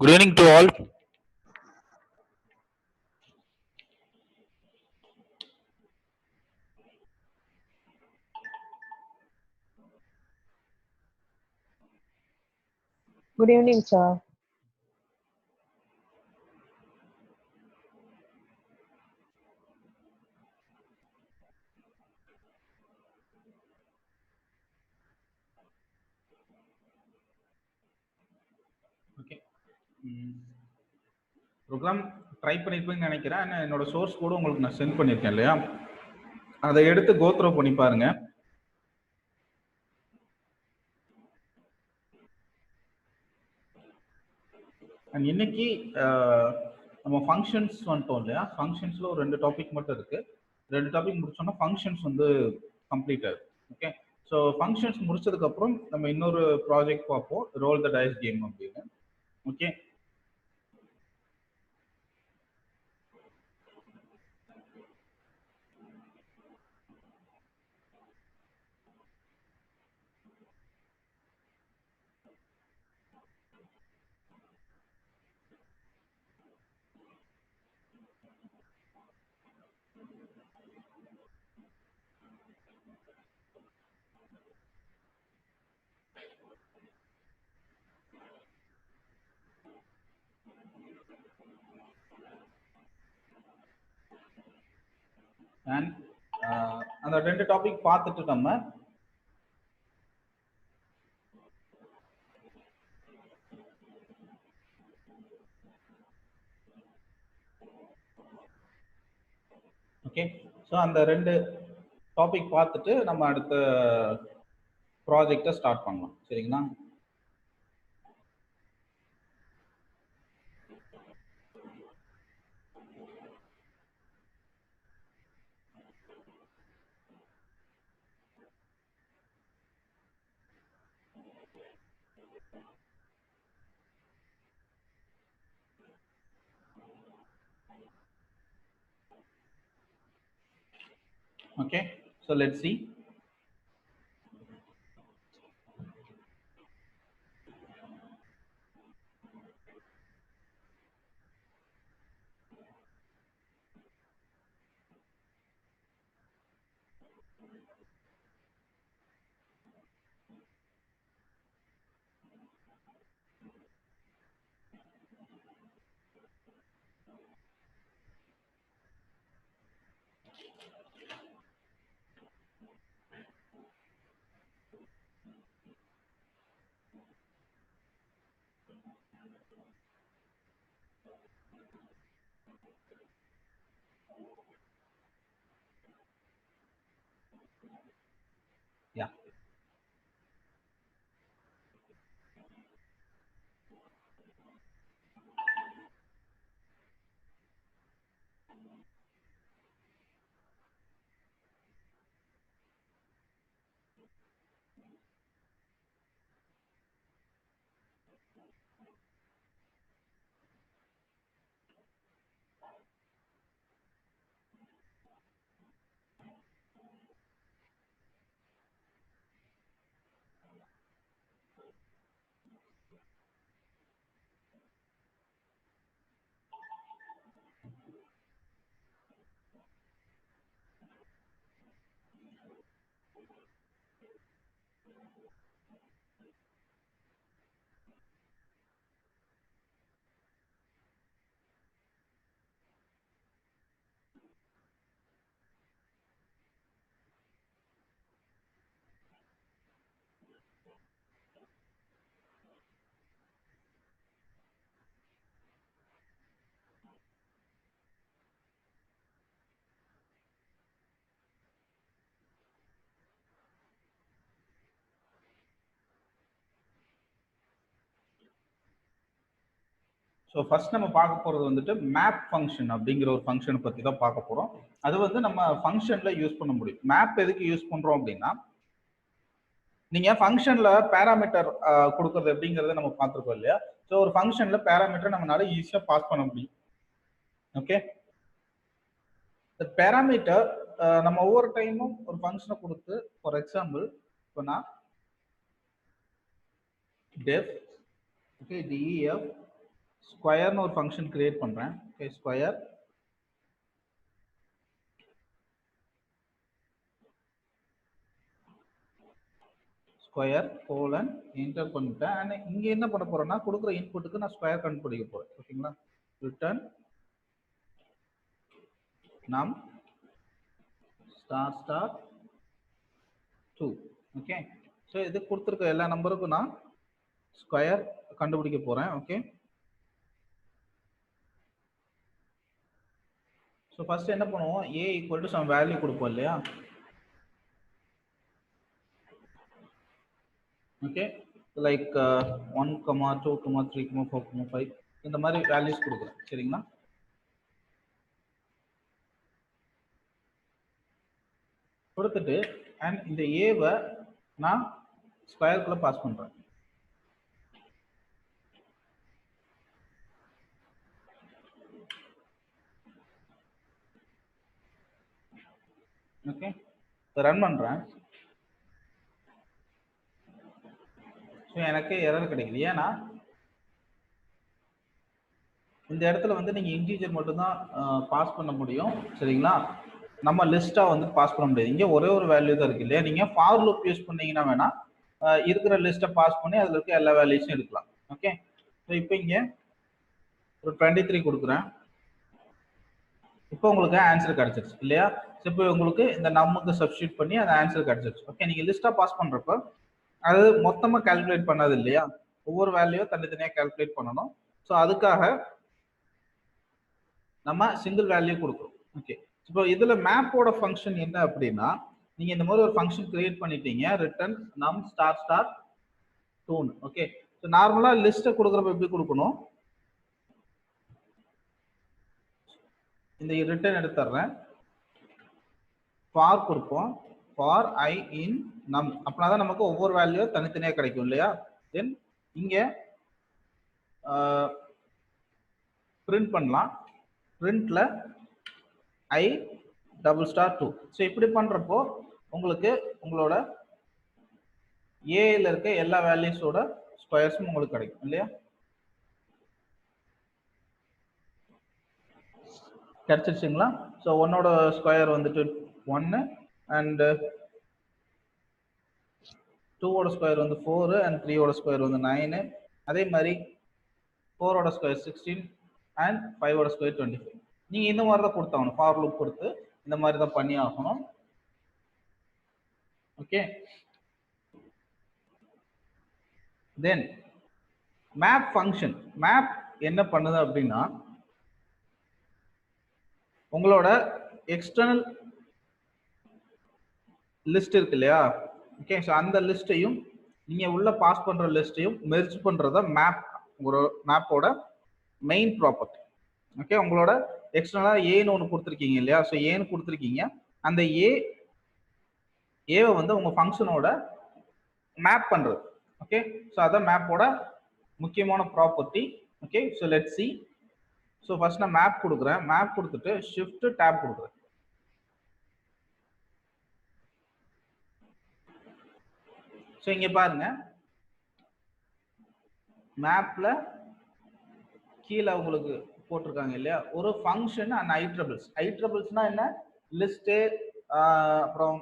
Good evening to all. Good evening, sir. Okay. Program try பண்ணிருப்பீங்கன்னு நினைக்கிறேன். ஆனால் என்னோட சோர்ஸ் கூட உங்களுக்கு நான் சென்ட் பண்ணியிருக்கேன் இல்லையா, அதை எடுத்து கோத்ரோ பண்ணி பாருங்க. அண்ட் இன்னைக்கு நம்ம ஃபங்க்ஷன்ஸ் வந்துட்டோம் இல்லையா, ஃபங்க்ஷன்ஸில் ஒரு 2 டாபிக் மட்டும் இருக்கு. 2 டாபிக் முடிச்சோன்னா ஃபங்க்ஷன்ஸ் வந்து கம்ப்ளீட் ஆகுது. ஓகே, ஸோ ஃபங்க்ஷன்ஸ் முடிச்சதுக்கப்புறம் நம்ம இன்னொரு ப்ராஜெக்ட் பார்ப்போம், ரோல் த டைஸ் கேம் அப்படின்னு. ஓகே, அண்ட் அந்த 2 டாபிக் பார்த்துட்டு நம்ம ஓகே, ஸோ அந்த 2 டாபிக் பார்த்துட்டு நம்ம அடுத்த ப்ராஜெக்டை ஸ்டார்ட் பண்ணலாம். சரிங்களா? Okay, so let's see. Yeah. So first நம்ம பார்க்க போகிறது வந்துட்டு மேப் ஃபங்க்ஷன் அப்படிங்கிற ஒரு ஃபங்க்ஷனை பற்றி தான் பார்க்க போகிறோம். அது வந்து நம்ம ஃபங்க்ஷனில் யூஸ் பண்ண முடியும். மேப் எதுக்கு யூஸ் பண்ணுறோம் அப்படின்னா, நீங்கள் ஃபங்க்ஷனில் பேராமீட்டர் கொடுக்குறது எப்படிங்கிறத நம்ம பார்த்துருக்கோம் இல்லையா. ஸோ ஒரு ஃபங்க்ஷனில் பேராமீட்டர் நம்மளால ஈஸியாக பாஸ் பண்ண முடியும். ஓகே, இந்த பேராமீட்டர் நம்ம ஒவ்வொரு டைமும் ஒரு ஃபங்க்ஷனை கொடுத்து, ஃபார் எக்ஸாம்பிள் இப்போ நான் def, okay, def ஸ்கொயர்னு ஒரு ஃபங்க்ஷன் கிரியேட் பண்றேன். Okay, square square colon enter பண்ணிட்டேன். அண்ட் இங்க என்ன பண்ண போறேன்னா கொடுக்குற இன்புட்டுக்கு நான் ஸ்கொயர் கண்டுபிடிக்க போறேன். ஓகேங்களா, ரிட்டர்ன் நம் ஸ்டார் ஸ்டார் 2. ஓகே, ஸோ இது கொடுத்துருக்க எல்லா நம்பருக்கும் நான் ஸ்கொயர் கண்டுபிடிக்க போறேன். ஓகே, ஸோ ஃபர்ஸ்ட் என்ன பண்ணுவோம், a equal to some value கொடுப்போம் இல்லையா. ஓகே, லைக் 1, 2, 3, 4, 5 இந்த மாதிரி வேல்யூஸ் கொடுக்குறேன். சரிங்களா, கொடுத்துட்டு அண்ட் இந்த ஏவை நான் ஸ்கொயருக்குள்ள பாஸ் பண்றேன். ஓகே, ரன் பண்றேன். ஸோ எனக்கு எரர் கிடைக்குது. ஏன்னா இந்த இடத்துல வந்து நீங்க இன்டீஜர் மட்டும்தான் பாஸ் பண்ண முடியும். சரிங்களா, நம்ம லிஸ்டா வந்து பாஸ் பண்ண முடியாது. இங்க ஒரே ஒரு வேல்யூ தான் இருக்கு இல்லையா. நீங்க ஃபார் லூப் யூஸ் பண்ணீங்கன்னா வேணா இருக்கிற லிஸ்ட்டை பாஸ் பண்ணி அதில் இருக்க எல்லா வேல்யூஸும் எடுக்கலாம். ஓகே, ஸோ இப்போ இங்க ஒரு 23 கொடுக்குறேன். இப்போ உங்களுக்கு ஆன்சர் கிடைச்சிருச்சு இல்லையா. இப்போ உங்களுக்கு இந்த நம்பருக்கு சப்ஸ்டியூட் பண்ணி அந்த ஆன்சர் கிடைச்சிருச்சு. ஓகே, நீங்க லிஸ்டா பாஸ் பண்றப்ப அது மொத்தமா கால்குலேட் பண்ணாது இல்லையா, ஒவ்வொரு வேல்யூவும் தனித்தனியா கால்குலேட் பண்ணணும். ஸோ அதுக்காக நம்ம சிங்கிள் வேல்யூ கொடுக்குறோம். ஓகே, இப்போ இதுல மேப்போட ஃபங்க்ஷன் என்ன அப்படின்னா, நீங்க இந்த மாதிரி ஒரு ஃபங்க்ஷன் கிரியேட் பண்ணிட்டீங்க, ரிட்டர்ன் நம் ஸ்டார் ஸ்டார் 2. ஓகே, ஸோ நார்மலா லிஸ்ட்டை கொடுக்குறப்ப எப்படி கொடுக்கணும், இந்த ரிட்டர்ன் எடுத்துறேன், ஃபார் கொடுப்போம், ஃபார் ஐ இன் நம், அப்படின்னா தான் நமக்கு ஒவ்வொரு வேல்யூ தனித்தனியா கிடைக்கும் இல்லையா. தென் இங்க பிரிண்ட் பண்ணலாம், பிரிண்ட்ல ஐ டபுள் ஸ்டார் 2. ஸோ இப்படி பண்றப்போ உங்களுக்கு உங்களோட ஏல இருக்க எல்லா வேல்யூஸோட ஸ்கொயர்ஸும் உங்களுக்கு கிடைக்கும் இல்லையா. கிடைச்சிருச்சுங்களா. ஸோ 1ஓட ஸ்கொயர் வந்துட்டு 1 அண்ட் 2ஓட ஸ்கொயர் வந்து 4 அண்ட் 3ஓட ஸ்கொயர் வந்து 9. அதே மாதிரி 4ஓட ஸ்கொயர் 16 அண்ட் 5ஓட ஸ்கொயர் 25. நீங்க இந்த மாதிரி தான் கொடுத்தாகணும், ஃபார் லூப் கொடுத்து இந்த மாதிரி தான் பண்ணி ஆகணும். ஓகே, தென் மேப் ஃபங்க்ஷன். மேப் என்ன பண்ணுது அப்படின்னா, உங்களோட எக்ஸ்டர்னல் லிஸ்ட் இருக்கு இல்லையா. ஓகே, ஸோ அந்த லிஸ்ட்டையும் நீங்க உள்ள பாஸ் பண்ற லிஸ்ட்டையும் மெர்ஜ் பண்றத மேப், ஒரு மேப்போட மெயின் ப்ராப்பர்ட்டி. ஓகே, உங்களோட எக்ஸ்டர்னலா ஏன்னு ஒன்று கொடுத்துருக்கீங்க இல்லையா. ஸோ ஏன்னு கொடுத்துருக்கீங்க, அந்த ஏவை வந்து உங்க ஃபங்க்ஷனோட மேப் பண்றது. ஓகே, ஸோ அதான் மேப்போட முக்கியமான property. Okay, so let see. So first நான் மேப் கொடுக்குறேன், மேப் கொடுத்துட்டு ஷிஃப்ட் டேப் கொடுக்குறேன். ஸோ இங்க பாருங்க, மேப்ல கீழே உங்களுக்கு போட்டிருக்காங்க இல்லையா ஒரு ஃபங்க்ஷன் அண்ட் ஐட்ரபிள்ஸ். ஐட்ரபிள்ஸ்னா என்ன, லிஸ்ட், அப்புறம்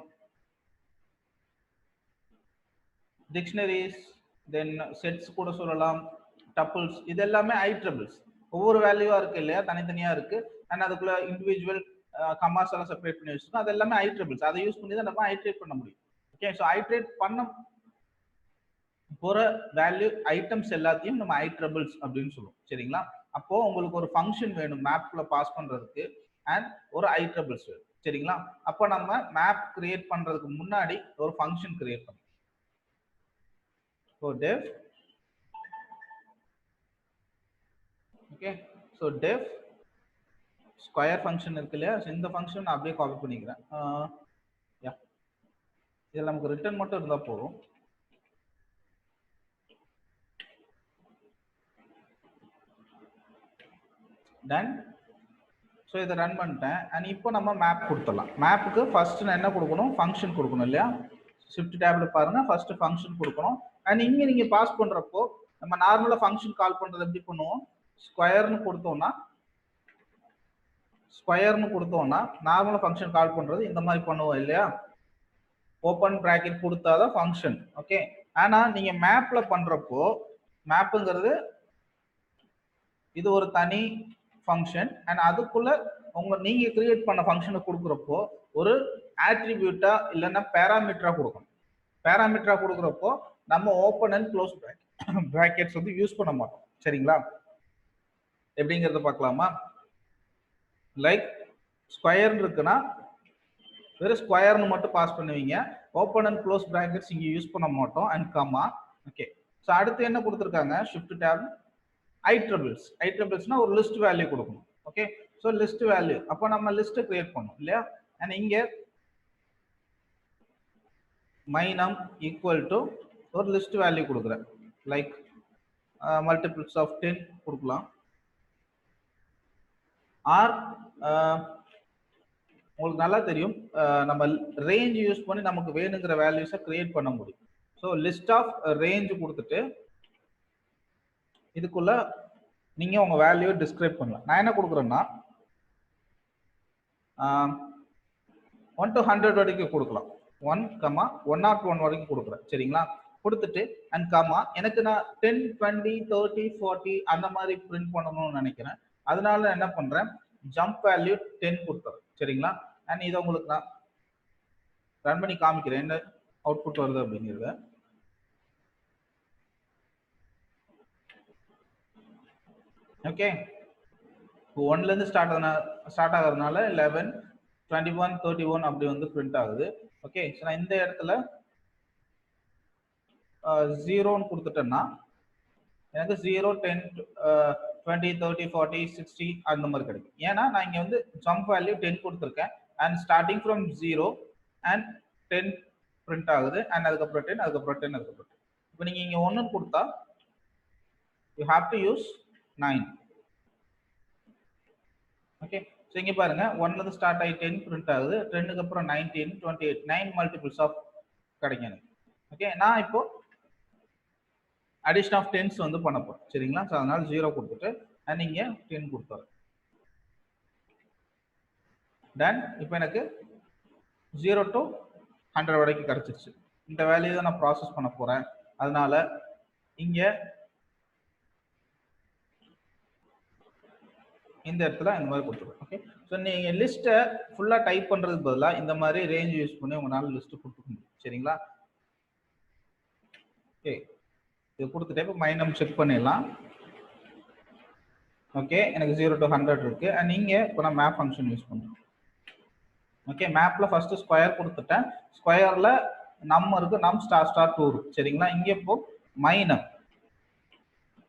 டிக்ஷனரிஸ், தென் செட்ஸ் கூட சொல்லலாம், டப்பிள்ஸ், இது எல்லாமே ஐட்ரபிள்ஸ். ஒவ்வொரு வேல்யூவா இருக்கு இல்லையா, தனித்தனியா இருக்கு. அண்ட் அதுக்குள்ள இண்டிவிஜுவல் கமாஸ் எல்லாம் செப்பரேட் பண்ணி வச்சிருக்கோம். அது எல்லாமே ஐட்ரபிள்ஸ். அதை யூஸ் பண்ணி தான் நம்ம ஐட்ரேட் பண்ண முடியும். ஓகே, ஸோ ஐட்ரேட் பண்ண போற வேல்யூ ஐட்டம்ஸ் எல்லாத்தையும் நம்ம ஐட்ரபிள்ஸ் அப்படின்னு சொல்லுவோம். சரிங்களா, அப்போ உங்களுக்கு ஒரு ஃபங்க்ஷன் வேணும் மேப்ல பாஸ் பண்றதுக்கு அண்ட் ஒரு ஐட்ரபிள்ஸ் வேணும். சரிங்களா, அப்போ நம்ம மேப் கிரியேட் பண்றதுக்கு முன்னாடி ஒரு ஃபங்க்ஷன் கிரியேட் பண்ணணும். def, okay, so def square function இருக்கு இல்லையா. இந்த ஃபங்க்ஷன் நான் அப்படியே காப்பி பண்ணிக்கிறேன். இதில் நமக்கு ரிட்டர்ன் மட்டும் இருந்தா போதும். டன். ஸோ இதை ரன் பண்ணிட்டேன். அண்ட் இப்போ நம்ம மேப் கொடுத்துடலாம். மேப்புக்கு ஃபர்ஸ்ட் நான் என்ன கொடுக்கணும், ஃபங்க்ஷன் கொடுக்கணும் இல்லையா. ஷிஃப்ட் டேப்ல பாருங்க, ஃபர்ஸ்ட் ஃபங்க்ஷன் கொடுக்கணும். அண்ட் இங்க நீங்க பாஸ் பண்றப்போ நம்ம நார்மலா ஃபங்க்ஷன் கால் பண்றது எப்படி பண்ணுவோம், ஸ்கொயர்னு கொடுத்தோம்னா நார்மலா ஃபங்க்ஷன் கால் பண்றது இந்த மாதிரி பண்ணுவோம் இல்லையா, ஓப்பன் பிராக்கெட் கொடுத்தாதான் ஃபங்க்ஷன். ஓகே, ஆனா நீங்க மேப்ல பண்றப்போ மேப்புங்கிறது இது ஒரு தனி ஃபங்க்ஷன் அண்ட் அதுக்குள்ள நீங்க கிரியேட் பண்ண ஃபங்க்ஷனை கொடுக்குறப்போ ஒரு ஆட்ரிபியூட்டா இல்லைன்னா பேராமீட்டரா கொடுக்கணும். பேராமீட்டரா கொடுக்குறப்போ நம்ம ஓப்பன் அண்ட் க்ளோஸ் பிராக்கெட்ஸ் வந்து யூஸ் பண்ண மாட்டோம். சரிங்களா, எப்படிங்கிறத பார்க்கலாமா? லைக் ஸ்கொயர் இருக்குன்னா வெறும் ஸ்கொயர்னு மட்டும் பாஸ் பண்ணுவீங்க. ஓப்பன் அண்ட் க்ளோஸ் பிராக்கெட்ஸ் இங்க யூஸ் பண்ண மாட்டோம் அண்ட் கமா. ஓகே, ஸோ அடுத்து என்ன கொடுத்துருக்காங்க, ஷிஃப்ட் டேப் ஐட்ரபிள்ஸ்னா ஒரு லிஸ்ட் வேல்யூ கொடுக்கணும். ஓகே, ஸோ லிஸ்ட் வேல்யூ அப்போ நம்ம லிஸ்ட் கிரியேட் பண்ணோம் இல்லையா, அண்ட் இங்க மைனம் ஈக்குவல் டு ஒரு லிஸ்ட் வேல்யூ கொடுக்குறேன். லைக் மல்டிபிள்ஸ் ஆஃப் 10 கொடுக்கலாம். ஆர் உங்களுக்கு நல்லா தெரியும் நம்ம ரேஞ்ச் யூஸ் பண்ணி நமக்கு வேணுங்கிற வேல்யூஸை கிரியேட் பண்ண முடியும். ஸோ லிஸ்ட் ஆஃப் ரேஞ்ச் கொடுத்துட்டு இதுக்குள்ள நீங்க உங்க வேல்யூ டிஸ்கிரைப் பண்ணலாம். நான் என்ன கொடுக்குறேன்னா 1 to 100 வரைக்கும் கொடுக்கலாம். 1,101 வரைக்கும் கொடுக்குறேன். சரிங்களா, கொடுத்துட்டு அண்ட் காமா எனக்கு நான் 10, 20, 30, 40 அந்த மாதிரி பிரிண்ட் பண்ணணும்னு நினைக்கிறேன். அதனால என்ன பண்றேன், ஜம்ப் வேல்யூ 10 கொடுத்துறேன். சரிங்களா, அண்ட் இதை உங்களுக்கு நான் ரன் பண்ணி காமிக்கிறேன் என்ன அவுட்புட் வருது அப்படிங்கிறத. ஓகே, 1ல இருந்து ஸ்டார்ட் ஆகுறதுனால 11, 21, 31 அப்படி வந்து பிரிண்ட் ஆகுது. ஓகே, ஸோ நான் இந்த இடத்துல 0ன்னு கொடுத்துட்டேன்னா எனக்கு 0, 10, 20, 30, 40, 60 அந்த மாதிரி கிடைக்கும். ஏன்னா நான் இங்க வந்து ஜம்ப் வேல்யூ 10 கொடுத்துருக்கேன் and starting from 0 and 10 print ஆகுது அண்ட் அதுக்கப்புறம் 10, அதுக்கப்புறம் 10, அதுக்கப்புறம் 10. இப்போ நீங்க இங்க 1 கொடுத்தா you have to use 9. Okay, so இங்க பாருங்க 1ல இருந்து ஸ்டார்ட் ஆகி 10 பிரிண்ட் ஆகுது, 10க்கு அப்புறம் 19, 28, 9 மல்டிபிள்ஸ் ஆஃப் கிடைக்கும். ஓகே, நான் இப்போ அடிஷன் ஆஃப் 10s வந்து பண்ண போறேன். சரிங்களா, ஸோ அதனால 0 கொடுத்துட்டு அண்ட் இங்க 10 கொடுத்துறேன். தென் இப்போ எனக்கு 0 to 100 வரைக்கும் கிடைச்சிருச்சு. இந்த வேல்யூ தான் நான் ப்ராசஸ் பண்ண போறேன். அதனால இங்க இந்த இடத்துல இந்த மாதிரி கொடுத்துருவோம். ஓகே, ஸோ நீங்க லிஸ்ட்டை ஃபுல்லா டைப் பண்றதுக்கு பதிலாக இந்த மாதிரி ரேஞ்ச் யூஸ் பண்ணி உங்களால லிஸ்ட் கொடுத்துக்க முடியும். சரிங்களா, ஓகே, இது கொடுத்துட்டு இப்போ மைனம் செக் பண்ணிடலாம். ஓகே, எனக்கு 0 to 100 இருக்கு அண்ட் நீங்க இப்போ நான் மேப் ஃபங்க்ஷன் யூஸ் பண்றேன். ஓகே, மேப்ல ஃபர்ஸ்ட் ஸ்கொயர் கொடுத்துட்டேன். ஸ்கொயர்ல நம் இருக்கு, நம் ஸ்டார் ஸ்டார் 2 இருக்கு. சரிங்களா, இங்க இப்போ மைனம்.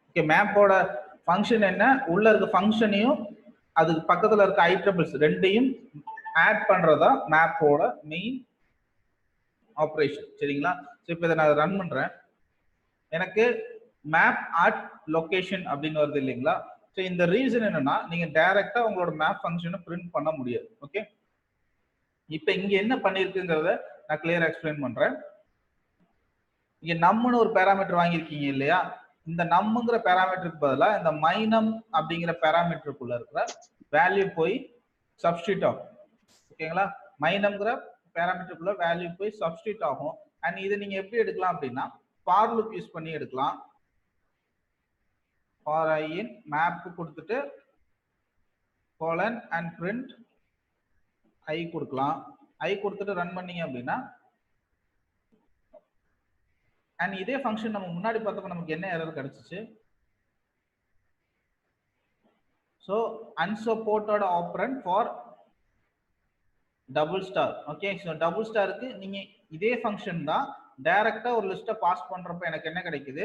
ஓகே, மேப்போட ஃபங்க்ஷன் என்ன, உள்ள இருக்க ஃபங்க்ஷனையும் அதுக்கு பக்கத்துல இருக்க ஐட்ரபிள்ஸ் ரெண்டையும் ஆட் பண்றதா மேப்போட மெயின் ஆப்ரேஷன். சரிங்களா, ஸோ இப்போ இதை நான் ரன் பண்றேன். எனக்கு மேப் அட் லொகேஷன் அப்படின்னு வருது இல்லைங்களா. ஸோ இந்த ரீசன் என்னன்னா நீங்க டைரக்டா உங்களோட மேப் ஃபங்க்ஷனை பிரிண்ட் பண்ண முடியாது. ஓகே, இப்போ இங்க என்ன பண்ணிருக்குங்கிறத நான் கிளியரா எக்ஸ்பிளைன் பண்றேன். இங்க நம்மன்னு ஒரு பேராமீட்டர் வாங்கியிருக்கீங்க இல்லையா, இந்த நம்மங்கிற பேராமீட்டருக்கு பதிலாக இந்த மைனம் அப்படிங்கிற பேராமீட்டருக்குள்ள இருக்கிற வேல்யூ போய் சப்ஸ்டியூட் ஆகும். ஓகேங்களா, மைனம்ங்கிற பேராமீட்டருக்குள்ள வேல்யூ போய் சப்ஸ்டியூட் ஆகும். அண்ட் இதை நீங்க எப்படி எடுக்கலாம் அப்படின்னா ஃபார் லூப் யூஸ் பண்ணி எடுக்கலாம். ஃபார் ஐ இன் மேப் கொடுத்துட்டு கோலன் அண்ட் பிரிண்ட் ஐ கொடுக்கலாம். ஐ கொடுத்துட்டு ரன் பண்ணீங்க அப்படின்னா அண்ட் இதே ஃபங்க்ஷன் நம்ம முன்னாடி பார்த்தப்ப நமக்கு என்ன எரர் கிடைச்சிச்சு, so unsupported operand for double star. Okay, so double ஸ்டாருக்கு நீங்க இதே ஃபங்க்ஷன் தான் டைரக்டா ஒரு லிஸ்ட்டை பாஸ் பண்றப்ப எனக்கு என்ன கிடைக்குது,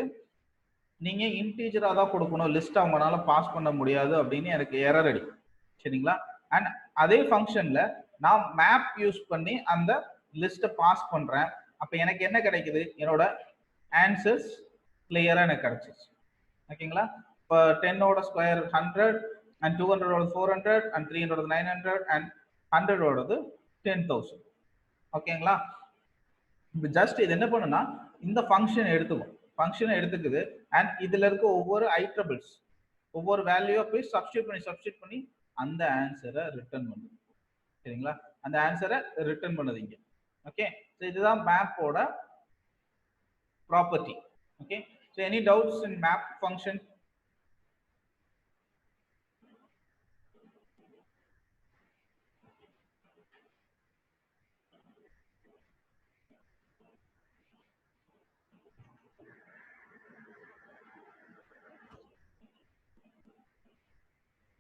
நீங்க இன்டீஜரா தான் கொடுக்கணும், லிஸ்ட் அவங்களால பாஸ் பண்ண முடியாது அப்படின்னு எனக்கு எரர் அடிக்கும். சரிங்களா, அண்ட் அதே ஃபங்க்ஷன்ல நான் மேப் யூஸ் பண்ணி அந்த லிஸ்ட்டை பாஸ் பண்றேன். அப்ப எனக்கு என்ன கிடைக்குது, என்னோட ஆன்சர்ஸ் கிளியரா எனக்கு கிடைச்சிச்சு. ஓகேங்களா, இப்போ 10ஓட ஸ்கொயர் 100 அண்ட் 200ஓட 400 அண்ட் 300 900 அண்ட் 100ஓடது 10,000. ஓகேங்களா, இப்போ ஜஸ்ட் இது என்ன பண்ணுன்னா இந்த ஃபங்க்ஷன் எடுத்துக்கும், ஃபங்க்ஷனை எடுத்துக்குது அண்ட் இதுல இருக்க ஒவ்வொரு ஐட்ரபிள்ஸ் ஒவ்வொரு வேல்யூவா போய் சப்ஸ்டியூட் பண்ணி அந்த ஆன்சரை ரிட்டர்ன் பண்ணுது. சரிங்களா? அந்த ஆன்சரை ரிட்டர்ன் பண்ணுது இங்க. ஓகே, ஸோ இதுதான் மேப்போட property. Okay, so any doubts in map function?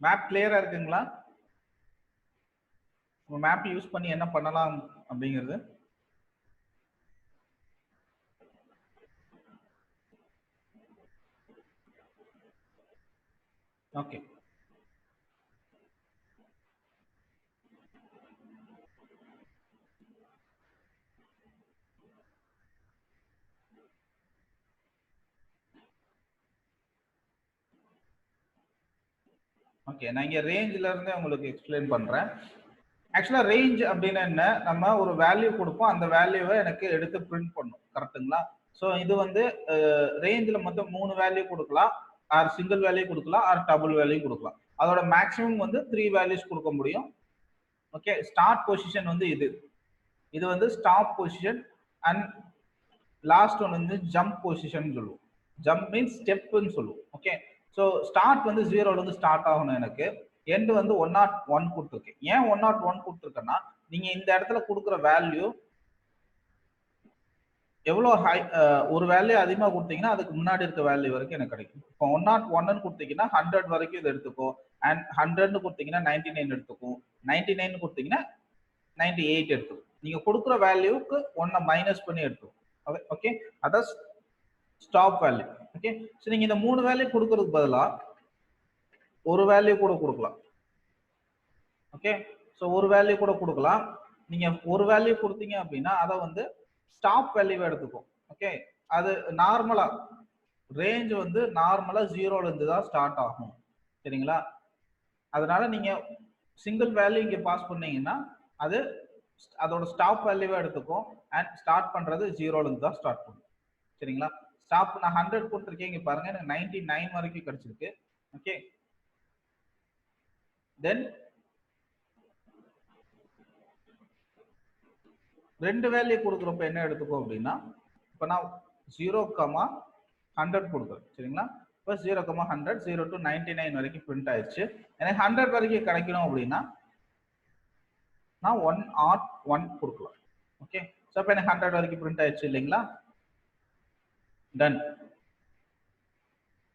Map கிளியரா இருக்குங்களா? மேப் யூஸ் பண்ணி என்ன பண்ணலாம் அப்படிங்கிறது. ஓகே, ஓகே, நான் இங்க ரேஞ்சில இருந்தே உங்களுக்கு எக்ஸ்பிளைன் பண்றேன். ஆக்சுவலா ரேஞ்ச் அப்படின்னா என்ன, நம்ம ஒரு வேல்யூ கொடுப்போம், அந்த வேல்யூவை எனக்கு எடுத்து பிரிண்ட் பண்ணும். கரெக்ட்டுங்களா? ஸோ இது வந்து ரேஞ்சில் மொத்தம் 3 வேல்யூ கொடுக்கலாம், ஆர் சிங்கிள் வேல்யூ கொடுக்கலாம், ஆர் டபுள் வேல்யூ கொடுக்கலாம். அதோட மேக்ஸிமம் வந்து 3 வேல்யூஸ் கொடுக்க முடியும். ஓகே, ஸ்டார்ட் பொசிஷன் வந்து இது வந்து stop position and last one வந்து ஜம்ப் பொசிஷன் சொல்லுவோம். ஜம்ப் மீன்ஸ் ஸ்டெப்னு சொல்லுவோம். ஓகே, ஸோ ஸ்டார்ட் வந்து 0ல இருந்து ஸ்டார்ட் ஆகணும். எனக்கு எண்ட் வந்து 101 கொடுத்துருக்கேன். ஏன் 101 கொடுத்துருக்கேன்னா, நீங்க இந்த இடத்துல கொடுக்குற வேல்யூ எவ்வளோ ஹை, ஒரு வேல்யூ அதிகமாக கொடுத்தீங்கன்னா அதுக்கு முன்னாடி இருக்க வேல்யூ வரைக்கும் எனக்கு கிடைக்கும். இப்போ 101 கொடுத்தீங்கன்னா 100 வரைக்கும் இது எடுத்துக்கோ, அண்ட் 100 கொடுத்தீங்கன்னா 99 எடுத்துக்கும், 99 கொடுத்தீங்கன்னா 98 எடுத்துக்கும். நீங்க கொடுக்குற வேல்யூக்கு 1 மைனஸ் பண்ணி எடுத்துக்கும். ஓகே, அதான் ஸ்டாப் வேல்யூ. ஓகே, ஸோ நீங்க இந்த 3 வேல்யூ கொடுக்கறதுக்கு பதிலா ஒரு வேல்யூ கூட கொடுக்கலாம். ஓகே, ஸோ ஒரு வேல்யூ கூட கொடுக்கலாம். நீங்க ஒரு வேல்யூ கொடுத்தீங்க அப்படின்னா அதை வந்து ஸ்டாப் வேல்யூவை எடுத்துக்கும். ஓகே, அது நார்மலா ரேஞ்ச் வந்து நார்மலா 0ல இருந்து தான் ஸ்டார்ட் ஆகும். சரிங்களா? அதனால நீங்க சிங்கிள் வேல்யூ இங்க பாஸ் பண்ணீங்கன்னா அது அதோட ஸ்டாப் வேல்யூவை எடுத்துக்கும், அண்ட் ஸ்டார்ட் பண்றது 0ல இருந்து தான் ஸ்டார்ட் பண்ணும். சரிங்களா? ஸ்டாப் நான் 100 கொடுத்துருக்கேன், இங்க பாருங்க எனக்கு 99 வரைக்கும் கிடைச்சிருக்கு. ஓகே, தென் ரெண்டு வேல்யூ கொடுக்குறப்ப என்ன எடுத்துக்கோ அப்படின்னா, இப்போ நான் 0,100 கொடுக்குறேன். சரிங்களா? இப்போ 0,100 0 to 99 வரைக்கும் பிரிண்ட் ஆயிடுச்சு. எனக்கு 100 வரைக்கும் கிடைக்கணும் அப்படின்னா நான் 101 கொடுக்கலாம். ஓகே, ஸோ இப்போ எனக்கு 100 வரைக்கும் பிரிண்ட் ஆயிடுச்சு இல்லைங்களா? டன்.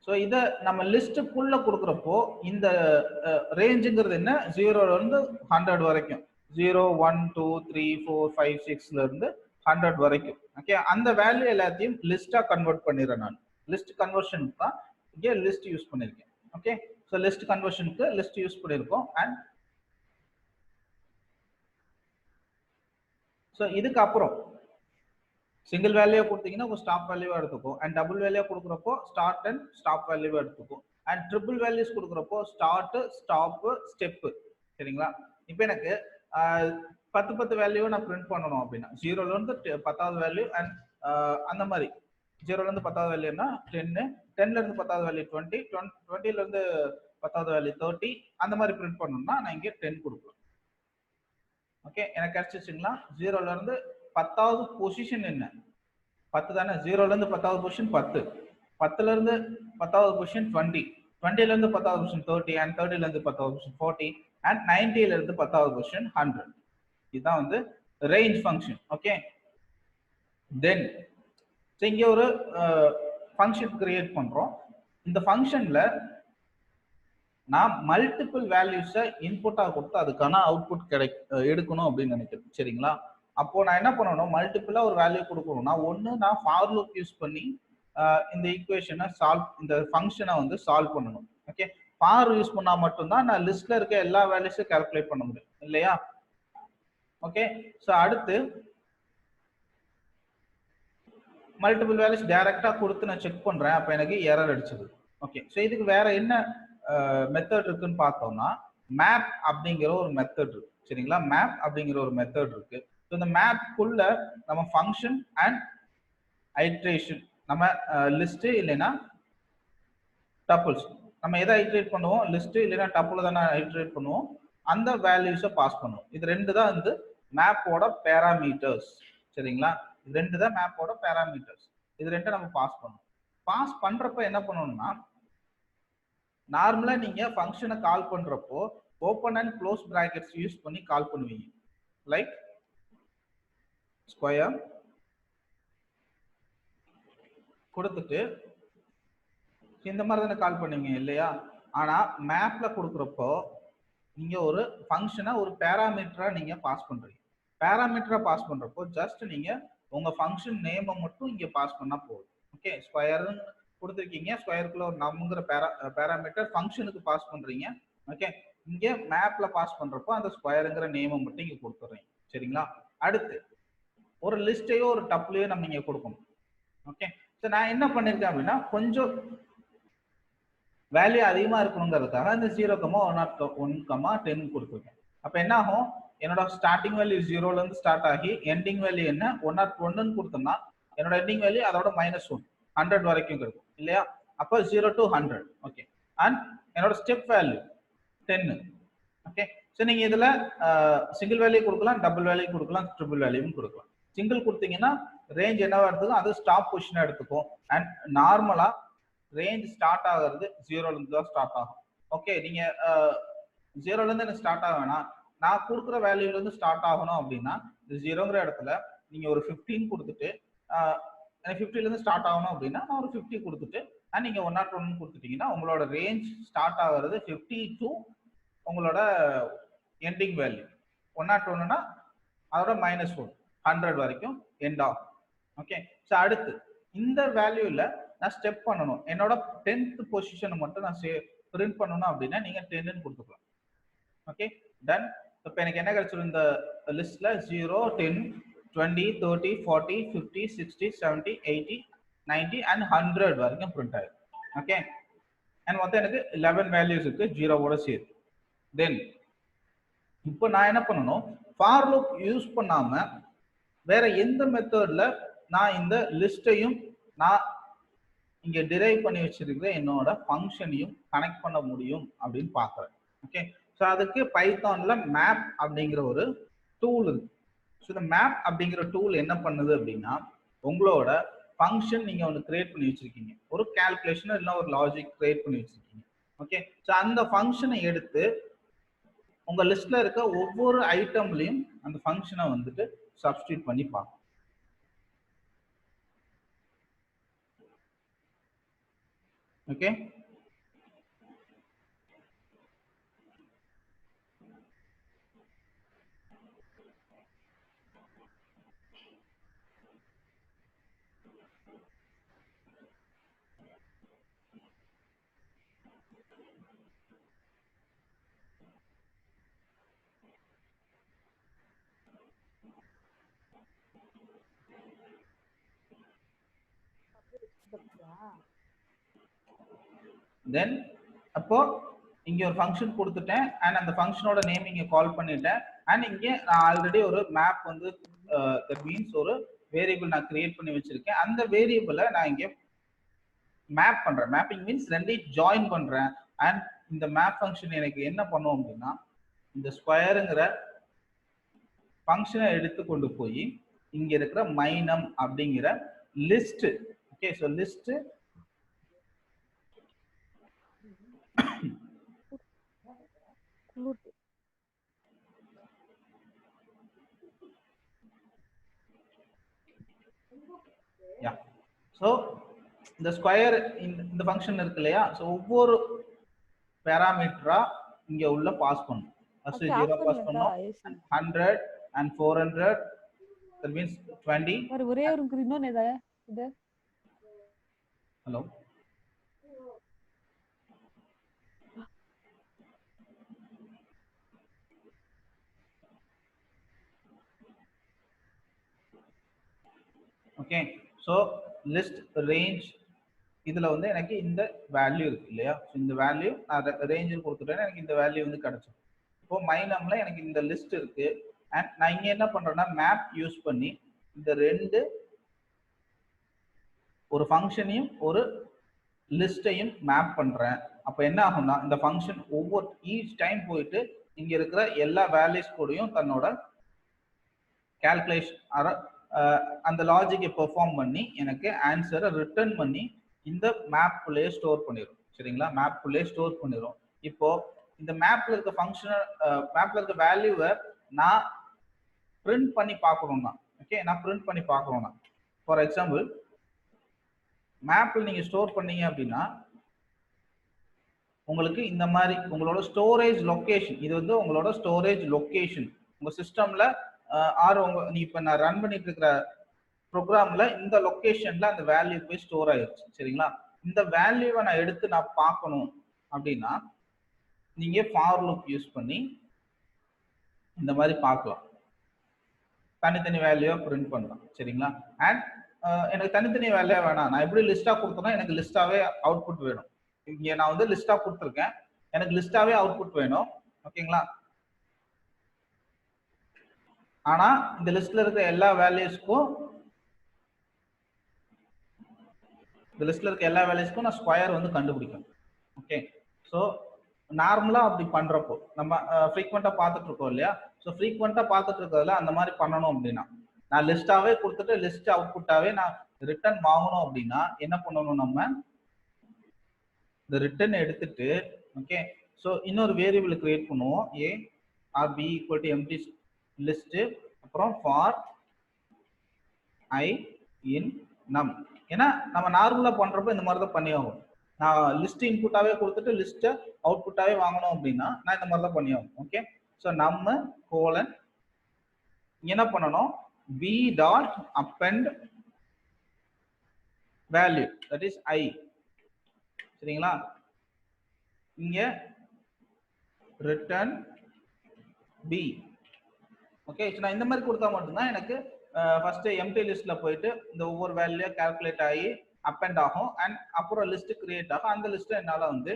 ஸோ இதை நம்ம லிஸ்ட்டுக்குள்ள கொடுக்குறப்போ இந்த ரேஞ்சுங்கிறது என்ன, 0ல இருந்து 100 வரைக்கும், 0 1 2 3 4 5 6ல இருந்து 100 வரைக்கும். ஓகே, அந்த வேல்யூ எல்லாத்தையும் லிஸ்டா கன்வெர்ட் பண்ணிடுறேன். நான் லிஸ்ட் கன்வர்ஷனுக்கு தான் இங்கே லிஸ்ட் யூஸ் பண்ணியிருக்கேன். ஓகே, ஸோ லிஸ்ட் கன்வர்ஷனுக்கு லிஸ்ட் யூஸ் பண்ணியிருக்கோம். அண்ட் ஸோ இதுக்கு அப்புறம் சிங்கிள் வேல்யூ கொடுத்தீங்கன்னா உங்க ஸ்டாப் வேல்யூவா எடுத்துக்கும், அண்ட் டபுள் வேல்யூ கொடுக்குறப்போ ஸ்டார்ட் அண்ட் ஸ்டாப் வேல்யூவா எடுத்துக்கும், அண்ட் ட்ரிபிள் வேல்யூஸ் கொடுக்குறப்போ ஸ்டார்ட் ஸ்டாப் ஸ்டெப். சரிங்களா? இப்போ எனக்கு 10 வேல்யூ நான் பிரிண்ட் பண்ணணும் அப்படின்னா 0ல இருந்து 10வது வேல்யூ, அண்ட் அந்த மாதிரி 0ல இருந்து 10வது வேல்யூனா 10, 10ல இருந்து 10வது வேல்யூ 20, 20ல இருந்து 10வது வேல்யூ 30, அந்த மாதிரி பிரிண்ட் பண்ணணும்னா நான் இங்கே 10 கொடுக்கலாம். ஓகே, எனக்கு கிடைச்சிச்சுங்களா? 0ல இருந்து 10வது பொசிஷன் என்ன, 10 தானே. 0ல இருந்து 10வது பொசிஷன் 10, 10ல இருந்து 10வது பொசிஷன் 20, 20ல இருந்து 10வது பொசிஷன் 30, அண்ட் 30ல இருந்து 10வது பொசிஷன் 40, அண்ட் 90ல இருந்து 10வது பொசிஷன் 100. இதுதான் வந்து ரேஞ்ச் ஃபங்க்ஷன். ஓகே, தென் இங்க ஒரு ஃபங்க்ஷன் கிரியேட் பண்றோம். இந்த ஃபங்க்ஷன்ல நான் மல்டிபிள் வேல்யூஸை இன்புட்டா கொடுத்து அதுக்கான அவுட்புட் எடுக்கணும் அப்படின்னு நினைக்கிறேன். சரிங்களா? அப்போ நான் என்ன பண்ணணும், மல்டிபிளா ஒரு வேல்யூ கொடுக்கணும்னா ஒன்று நான் ஃபார் லூப் யூஸ் பண்ணி இந்த ஈக்குவேஷனை இந்த ஃபங்க்ஷனை வந்து சால்வ் பண்ணணும். ஓகே, ஃபார் யூஸ் பண்ணா மட்டும்தான் நான் லிஸ்ட்ல இருக்க எல்லா வேல்யூஸும் கால்குலேட் பண்ண முடியும் இல்லையா? ஓகே, ஸோ அடுத்து மல்டிபிள் வேல்யூஸ் டைரக்டா கொடுத்து நான் செக் பண்றேன், அப்ப எனக்கு எரர் அடிச்சது. ஓகே, ஸோ இதுக்கு வேற என்ன மெத்தட் இருக்குன்னு பார்த்தோம்னா மேப் அப்படிங்கிற ஒரு மெத்தட் இருக்கு. சரிங்களா? மேப் அப்படிங்கிற ஒரு மெத்தட் இருக்கு. ஸோ இந்த மேப்குள்ள நம்ம ஃபங்க்ஷன் அண்ட் ஐட்ரேஷன், நம்ம லிஸ்ட் இல்லைன்னா டப்பிள்ஸ் நம்ம எதை ஐட்ரேட் பண்ணுவோம், லிஸ்ட் இல்லைன்னா டப்புல தானே ஐட்ரேட் பண்ணுவோம், அந்த வேல்யூஸை பாஸ் பண்ணுவோம். இது ரெண்டு தான் வந்து மேப்போட பேராமீட்டர்ஸ். சரிங்களா, இது ரெண்டு தான் மேப்போட பேராமீட்டர்ஸ். இது ரெண்டை நம்ம பாஸ் பண்ணுவோம். பாஸ் பண்றப்ப என்ன பண்ணணும்னா, நார்மலா நீங்க ஃபங்க்ஷனை கால் பண்றப்போ open and close brackets use பண்ணி கால் பண்ணுவீங்க. லைக் ஸ்கொயர் கொடுத்துட்டு இந்த மாதிரி தானே கால் பண்ணுவீங்க இல்லையா? ஆனா மேப்ல கொடுக்குறப்போ நீங்க ஒரு ஃபங்க்ஷனை ஒரு பேராமீட்டரா நீங்க பாஸ் பண்றீங்க. பேராமீட்டரா பாஸ் பண்றப்போ ஜஸ்ட் நீங்க உங்க ஃபங்க்ஷன் நேமை மட்டும் இங்க பாஸ் பண்ணா போதும். ஓகே, ஸ்கொயர் கொடுத்துருக்கீங்க, ஸ்கொயருக்குள்ள ஒரு நம்ங்கிற பேராமீட்டர் ஃபங்க்ஷனுக்கு பாஸ் பண்றீங்க. ஓகே, இங்க மேப்ல பாஸ் பண்றப்போ அந்த ஸ்கொயருங்கிற நேமை மட்டும் இங்க கொடுத்துறீங்க. சரிங்களா, அடுத்து ஒரு லிஸ்டையோ ஒரு டப்லையோ நம்ம இங்க கொடுக்கணும். ஓகே, ஸோ நான் என்ன பண்ணிருக்கேன் அப்படின்னா, கொஞ்சம் வேல்யூ அதிகமா இருக்கணுங்கிறதுக்காக இந்த 0,1,10 கொடுத்துருக்கேன். அப்ப என்ன ஆகும், என்னோட ஸ்டார்டிங் வேல்யூ 0ல இருந்து ஸ்டார்ட் ஆகி எண்டிங் வேல்யூ என்ன 101 கொடுத்தோம்னா என்னோட எண்டிங் வேல்யூ அதோட -1 100 வரைக்கும் இருக்கும் இல்லையா? அப்போ 0 to 100. ஓகே, அண்ட் என்னோட ஸ்டெப் வேல்யூ 10. ஓகே, ஸோ நீங்க இதுல சிங்கிள் வேல்யூ கொடுக்கலாம், டபுள் வேல்யூ கொடுக்கலாம், ட்ரிபிள் வேல்யூவும் கொடுக்கலாம். சிங்கிள் கொடுத்தீங்கன்னா ரேஞ்ச் என்னவா எடுத்துக்கும், அது ஸ்டாப் பொசிஷனா எடுத்துக்கும். அண்ட் நார்மலா ரேஞ்ச் ஸ்டார்ட் ஆகிறது 0ல இருந்து தான் ஸ்டார்ட் ஆகும். ஓகே, நீங்க 0ல இருந்து எனக்கு ஸ்டார்ட் ஆக வேணாம், நான் கொடுக்குற வேல்யூல இருந்து ஸ்டார்ட் ஆகணும் அப்படின்னா இந்த 0ங்கிற இடத்துல நீங்க ஒரு 15 கொடுத்துட்டு 50ல இருந்து ஸ்டார்ட் ஆகணும் அப்படின்னா நான் ஒரு 50 கொடுத்துட்டு நீங்க 101 கொடுத்துட்டீங்கன்னா உங்களோட ரேஞ்ச் ஸ்டார்ட் ஆகிறது 50 to உங்களோட எண்டிங் வேல்யூ 101னா அதோட -1 100 வரைக்கும் எண்ட் ஆகும். ஓகே, ஸோ அடுத்து இந்த வேல்யூல நான் ஸ்டெப் பண்ணணும், என்னோட 10th பொசிஷனை மட்டும் நான் பிரிண்ட் பண்ணணும் அப்படின்னா நீங்க 10ன்னு கொடுத்துக்கலாம். Okay, done. இப்போ எனக்கு என்ன கிடைச்சிடும், இந்த லிஸ்ட்ல 0, 10, 20, 30, 40, 50, 60, 70, 80, 90 and 100 வரைக்கும் பிரிண்ட் ஆயிடும். ஓகே, அண்ட் மொத்தம் எனக்கு 11 வேல்யூஸ் இருக்கு 0வோட சேர்த்து. தென் இப்போ நான் என்ன பண்ணணும், ஃபார் லூப் யூஸ் பண்ணாம வேற எந்த மெத்தட்ல நான் இந்த லிஸ்டையும் நான் இங்க டிரைவ் பண்ணி வச்சிருக்கிற என்னோட ஃபங்க்ஷனையும் கனெக்ட் பண்ண முடியும் அப்படின்னு பாக்குறேன். ஓகே, ஸோ அதுக்கு பைத்தான்ல மேப் அப்படிங்கிற ஒரு டூல் இருக்கு. ஸோ இந்த மேப் அப்படிங்கிற டூல் என்ன பண்ணுது அப்படின்னா, உங்களோட ஃபங்க்ஷன் நீங்க ஒன்று கிரியேட் பண்ணி வச்சிருக்கீங்க, ஒரு கால்குலேஷன் இல்லை ஒரு லாஜிக் கிரியேட் பண்ணி வச்சிருக்கீங்க. ஓகே, ஸோ அந்த ஃபங்க்ஷனை எடுத்து உங்க லிஸ்ட்ல இருக்க ஒவ்வொரு ஐட்டம்லையும் அந்த ஃபங்க்ஷனை வந்துட்டு சப்ஸ்டியூட் பண்ணி பார்க்கும். ஓகே, தென் அப்போ இங்க ஒரு ஃபங்க்ஷன் கொடுத்துட்டேன் அண்ட் அந்த ஃபங்க்ஷனோட நேம் இங்க கால் பண்ணிட்டேன். அண்ட் இங்க நான் ஆல்ரெடி ஒரு மேப் வந்து தட் மீன்ஸ் ஒரு வேரியபிள் நான் கிரியேட் பண்ணி வச்சிருக்கேன். அந்த வேரியபிளை நான் இங்க மேப் பண்றேன். மேப்பிங் மீன்ஸ் ரெண்டையும் ஜாயின் பண்றேன். அண்ட் இந்த மேப் ஃபங்க்ஷன் எனக்கு என்ன பண்ணும் அப்படின்னா, இந்த ஸ்கொயருங்கிற ஃபங்க்ஷனை எடுத்து கொண்டு போய் இங்க இருக்கிற மைனம் அப்படிங்கிற list. Okay, so list so இந்த ஸ்கொயர் இந்த ஃபங்க்ஷன் இருக்கு இல்லையா, ஸோ ஒவ்வொரு பேராமீட்டரா இங்க உள்ள பாஸ் பண்ணும். ஃபர்ஸ்ட் 0 பாஸ் பண்ணும், 100 and 400, that means 20. ஒரே ஒரு இன்னொன்னு இது hello okay, so list range இதுல வந்து எனக்கு இந்த வேல்யூ இருக்கு இல்லையா, இந்த வேல்யூ நான் ரேஞ்சில் கொடுத்துட்டேன்னா எனக்கு இந்த வேல்யூ வந்து கிடைச்சிடும். இப்போ மைனம்ல எனக்கு இந்த லிஸ்ட் இருக்கு. அண்ட் நான் இங்க என்ன பண்றேன்னா மேப் யூஸ் பண்ணி இந்த ரெண்டு ஒரு ஃபங்க்ஷனையும் ஒரு லிஸ்டையும் மேப் பண்றேன். அப்ப என்ன ஆகும்னா இந்த ஃபங்க்ஷன் ஒவ்வொரு ஈச் டைம் போயிட்டு இங்க இருக்கிற எல்லா வேல்யூஸ் கூடயும் தன்னோட கால்குலேஷன் அந்த லாஜிக்கை பெர்ஃபார்ம் பண்ணி எனக்கு ஆன்சரை ரிட்டர்ன் பண்ணி இந்த மேப்புள்ளேயே ஸ்டோர் பண்ணிடும். சரிங்களா, மேப்புள்ளேயே ஸ்டோர் பண்ணிடும். இப்போ இந்த மேப்ல இருக்க ஃபங்க்ஷனல் மேப்ல இருக்க வேல்யூவை நான் பிரிண்ட் பண்ணி பார்க்கணும்னா, ஓகே, நான் பிரிண்ட் பண்ணி பார்க்கணும்னா, ஃபார் எக்ஸாம்பிள் மேப்ல நீங்க ஸ்டோர் பண்ணீங்க அப்படின்னா உங்களுக்கு இந்த மாதிரி உங்களோட ஸ்டோரேஜ் லொகேஷன், இது வந்து உங்களோட ஸ்டோரேஜ் லொகேஷன் உங்க சிஸ்டம்ல ஆர் உங்க நீ இப்ப நான் ரன் பண்ணிட்டு இருக்கிற ப்ரோக்ராம்ல இந்த லொகேஷன்ல அந்த வேல்யூ போய் ஸ்டோர் ஆயிருச்சு. சரிங்களா, இந்த வேல்யூவை நான் எடுத்து நான் பார்க்கணும் அப்படின்னா நீங்க ஃபார் லூப் யூஸ் பண்ணி இந்த மாதிரி பார்க்கலாம், தனித்தனி வேல்யூவா பிரிண்ட் பண்ணலாம். சரிங்களா, அண்ட் எனக்கு தனித்தனி வேல்யூவா வேணாம், நான் எப்படி லிஸ்டா கொடுத்தேன்னா எனக்கு லிஸ்டாவே அவுட்புட் வேணும். இங்க நான் வந்து லிஸ்டா கொடுத்துருக்கேன், எனக்கு லிஸ்டாவே அவுட்புட் வேணும். ஓகேங்களா, ஆனா இந்த லிஸ்ட்ல இருக்கிற எல்லா வேல்யூஸ்க்கும் நான் ஸ்கொயர் வந்து கண்டுபிடிக்கணும். ஓகே, ஸோ நார்மலா அப்படி பண்றப்போ நம்ம ஃப்ரீக்வெண்டா பார்த்துட்டு இருக்கோம் இல்லையா, ஸோ ஃப்ரீக்வெண்டா பார்த்துட்டு இருக்கிறதுல அந்த மாதிரி பண்ணணும் அப்படின்னா நான் லிஸ்டாவே கொடுத்துட்டு லிஸ்ட் அவுட்புட்டாவே நான் ரிட்டர்ன் வாங்கணும் அப்படின்னா என்ன பண்ணணும், நம்ம இந்த ரிட்டர்ன் எடுத்துட்டு ஓகே, ஸோ இன்னொரு வேரியபிள் கிரியேட் பண்ணுவோம், A R P equal to empty list, அப்புறம் ஃபார் ஐ இன் நம். ஏன்னா நம்ம நார்மலா பண்றப்போ இந்த மாதிரி தான் பண்ணி ஆகும். நான் லிஸ்ட் இன்புட்டாவே கொடுத்துட்டு லிஸ்ட்டை அவுட்புட்டாவே வாங்கணும் அப்படின்னா நான் இந்த மாதிரி தான் பண்ணி ஆகும். ஓகே, ஸோ நம்ம கோலன் என்ன பண்ணணும், v dot append value that is I. சரிங்களா, இங்க ரிட்டர்ன் b. ஓகே, நான் இந்த மாதிரி கொடுத்தா மட்டும்தான் எனக்கு ஃபர்ஸ்ட் எம்டி லிஸ்ட்ல போயிட்டு இந்த ஒவ்வொரு வேல்யூ கால்குலேட் ஆகி அப்பெண்ட் ஆகும், அண்ட் அப்புறம் லிஸ்ட் கிரியேட் ஆகும். அந்த லிஸ்ட்டை என்னால வந்து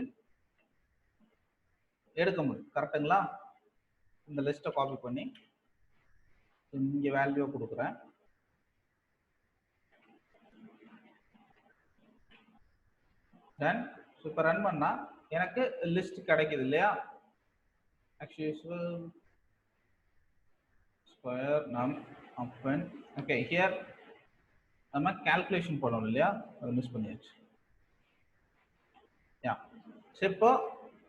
எடுக்க முடியும். கரெக்டுங்களா, இந்த லிஸ்ட்டை காப்பி பண்ணி இங்க வேல்யூ கொடுக்குறேன். தென் இப்போ ரன் பண்ணா எனக்கு லிஸ்ட் கிடைக்குது இல்லையா, ஆக்சுவலி ஸ்கொயர் நம் அப்பெண்ட். ஓகே, ஹியர் நம்ம கால்குலேஷன் பண்ணணும் இல்லையா, அதை மிஸ் பண்ணியாச்சு. யா, சரி, இப்போ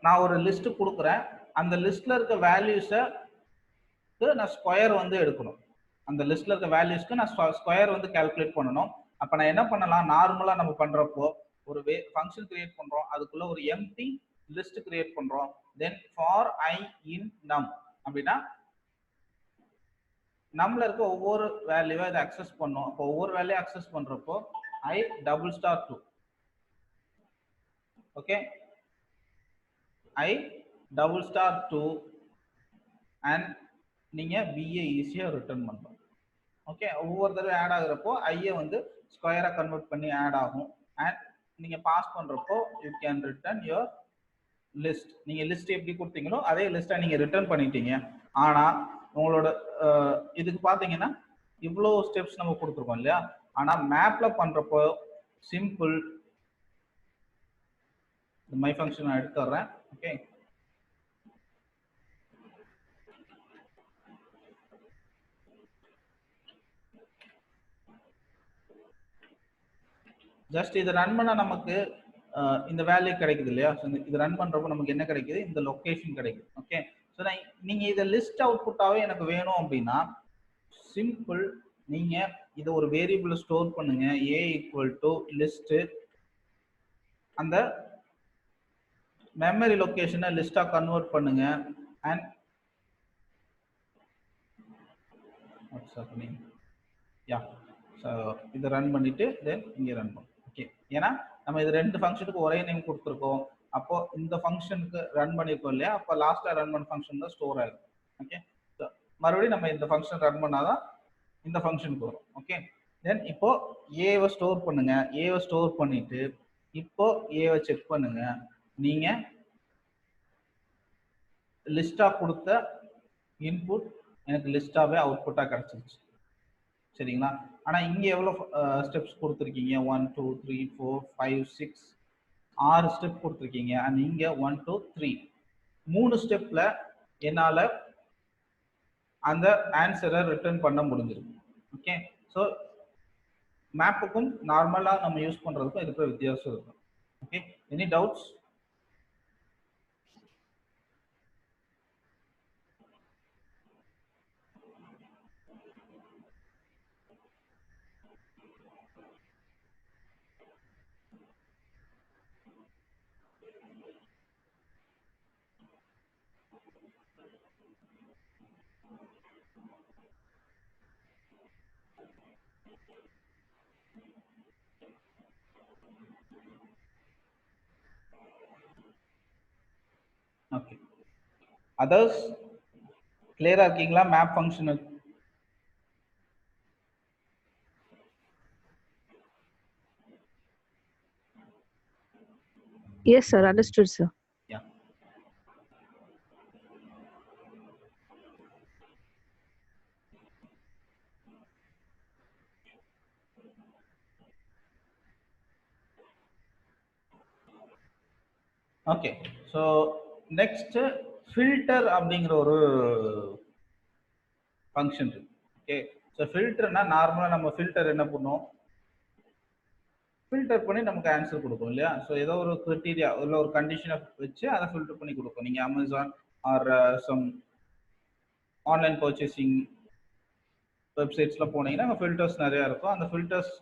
நான் ஒரு லிஸ்ட் கொடுக்குறேன், அந்த லிஸ்ட்ல இருக்க வேல்யூஸை நான் ஸ்கொயர் வந்து எடுக்கணும். அந்த லிஸ்ட்ல இருக்க வேல்யூஸ்க்கு நான் ஸ்கொயர் வந்து கால்குலேட் பண்ணணும். அப்ப நான் என்ன பண்ணலாம், நார்மலா நம்ம பண்றப்போ ஒரு ஃபங்க்ஷன் கிரியேட் பண்றோம், அதுக்குள்ள ஒரு எம்டி லிஸ்ட் கிரியேட் பண்றோம், தென் ஃபார் ஐ இன் நம் அப்படின்னா நம்மள இருக்க ஒவ்வொரு வேல்யூவை இதை அக்சஸ் பண்ணோம். அப்போ ஒவ்வொரு வேல்யூ அக்சஸ் பண்றப்போ I double star 2. Okay, I double star 2 and நீங்க பிஏ ஈஸியா ரிட்டர்ன் பண்ணலாம். ஓகே, ஒவ்வொரு தடவை ஆட் ஆகுறப்போ ஐயை வந்து ஸ்கொயரா கன்வெர்ட் பண்ணி ஆட் ஆகும், அண்ட் நீங்க பாஸ் பண்றப்போ you can return your list. நீங்க லிஸ்ட் எப்படி கொடுத்தீங்களோ அதே லிஸ்டா நீங்க ரிட்டர்ன் பண்ணிட்டீங்க. ஆனா உங்களோட இதுக்கு பாத்தீங்கன்னா இவ்வளோ ஸ்டெப்ஸ் நம்ம கொடுத்துருக்கோம் இல்லையா, ஆனா மேப்ல பண்றப்போ சிம்பிள். மை ஃபங்க்ஷன் நான் எடுத்துறேன். ஓகே, ஜஸ்ட் இதை ரன் பண்ண நமக்கு இந்த வேல்யூ கிடைக்குது இல்லையா, இது ரன் பண்றப்போ நமக்கு என்ன கிடைக்குது, இந்த லொகேஷன் கிடைக்குது. ஓகே, ஸோ நீங்க இதை லிஸ்ட் அவுட்புட்டாவே எனக்கு வேணும் அப்படின்னா சிம்பிள், நீங்க இதை ஒரு வேரியபிள் ஸ்டோர் பண்ணுங்க, ஏ ஈக்குவல் டு லிஸ்ட், அந்த மெமரி லொகேஷனை லிஸ்டா கன்வெர்ட் பண்ணுங்க, and what's happening, yeah, so இதை ரன் பண்ணிட்டு தென் இங்கே ரன் பண்ணும். ஓகே, ஏன்னா நம்ம இது ரெண்டு ஃபங்க்ஷனுக்கு ஒரே நேம் கொடுத்துருக்கோம், அப்போ இந்த ஃபங்க்ஷனுக்கு ரன் பண்ணிருக்கோம் இல்லையா, அப்போ லாஸ்டா ரன் பண்ண ஃபங்க்ஷன் தான் ஸ்டோர் ஆகும். ஓகே, மறுபடியும் நம்ம இந்த ஃபங்க்ஷன் ரன் பண்ணாதான் இந்த ஃபங்க்ஷனுக்கு வரும். ஓகே, தென் இப்போ ஏவை ஸ்டோர் பண்ணுங்க, ஏவை ஸ்டோர் பண்ணிட்டு இப்போ ஏவை செக் பண்ணுங்க, நீங்க லிஸ்டா கொடுத்த இன்புட் எனக்கு லிஸ்டாவே அவுட்புட்டா கிடைச்சிருச்சு. சரிங்களா, ஆனா இங்க எவ்வளவு ஸ்டெப்ஸ் கொடுத்துருக்கீங்க, 1 2 3 4 5 6 6 ஸ்டெப் கொடுத்துருக்கீங்க அண்ட் இங்க 1 2 3 3 ஸ்டெப்ல என்னால அந்த ஆன்சரை ரிட்டர்ன் பண்ண முடிஞ்சிருக்கு. ஓகே, ஸோ மேப்புக்கும் நார்மலா நம்ம யூஸ் பண்றதுக்கும் இருக்கிற வித்தியாசம் இருக்கும். Okay, any doubts? Okay, others கிளியரா இருக்கீங்களா? Map function Yes, sir. Understood, sir. Yeah. Okay, so next filter அப்படிங்கிற ஒரு ஃபங்க்ஷன் இருக்கு. ஓகே, ஸோ ஃபில்டர்னா நார்மலாக நம்ம ஃபில்டர் என்ன பண்ணுவோம்? ஃபில்டர் பண்ணி நமக்கு ஆன்சர் கொடுக்கும் இல்லையா? ஸோ ஏதோ ஒரு கிரைட்டீரியா இல்லை ஒரு கண்டிஷனை வச்சு அதை ஃபில்டர் பண்ணி கொடுக்கும். நீங்கள் Amazon or some online purchasing வெப்சைட்ஸில் போனீங்கன்னா அங்கே ஃபில்டர்ஸ் நிறையா இருக்கும். அந்த ஃபில்டர்ஸ்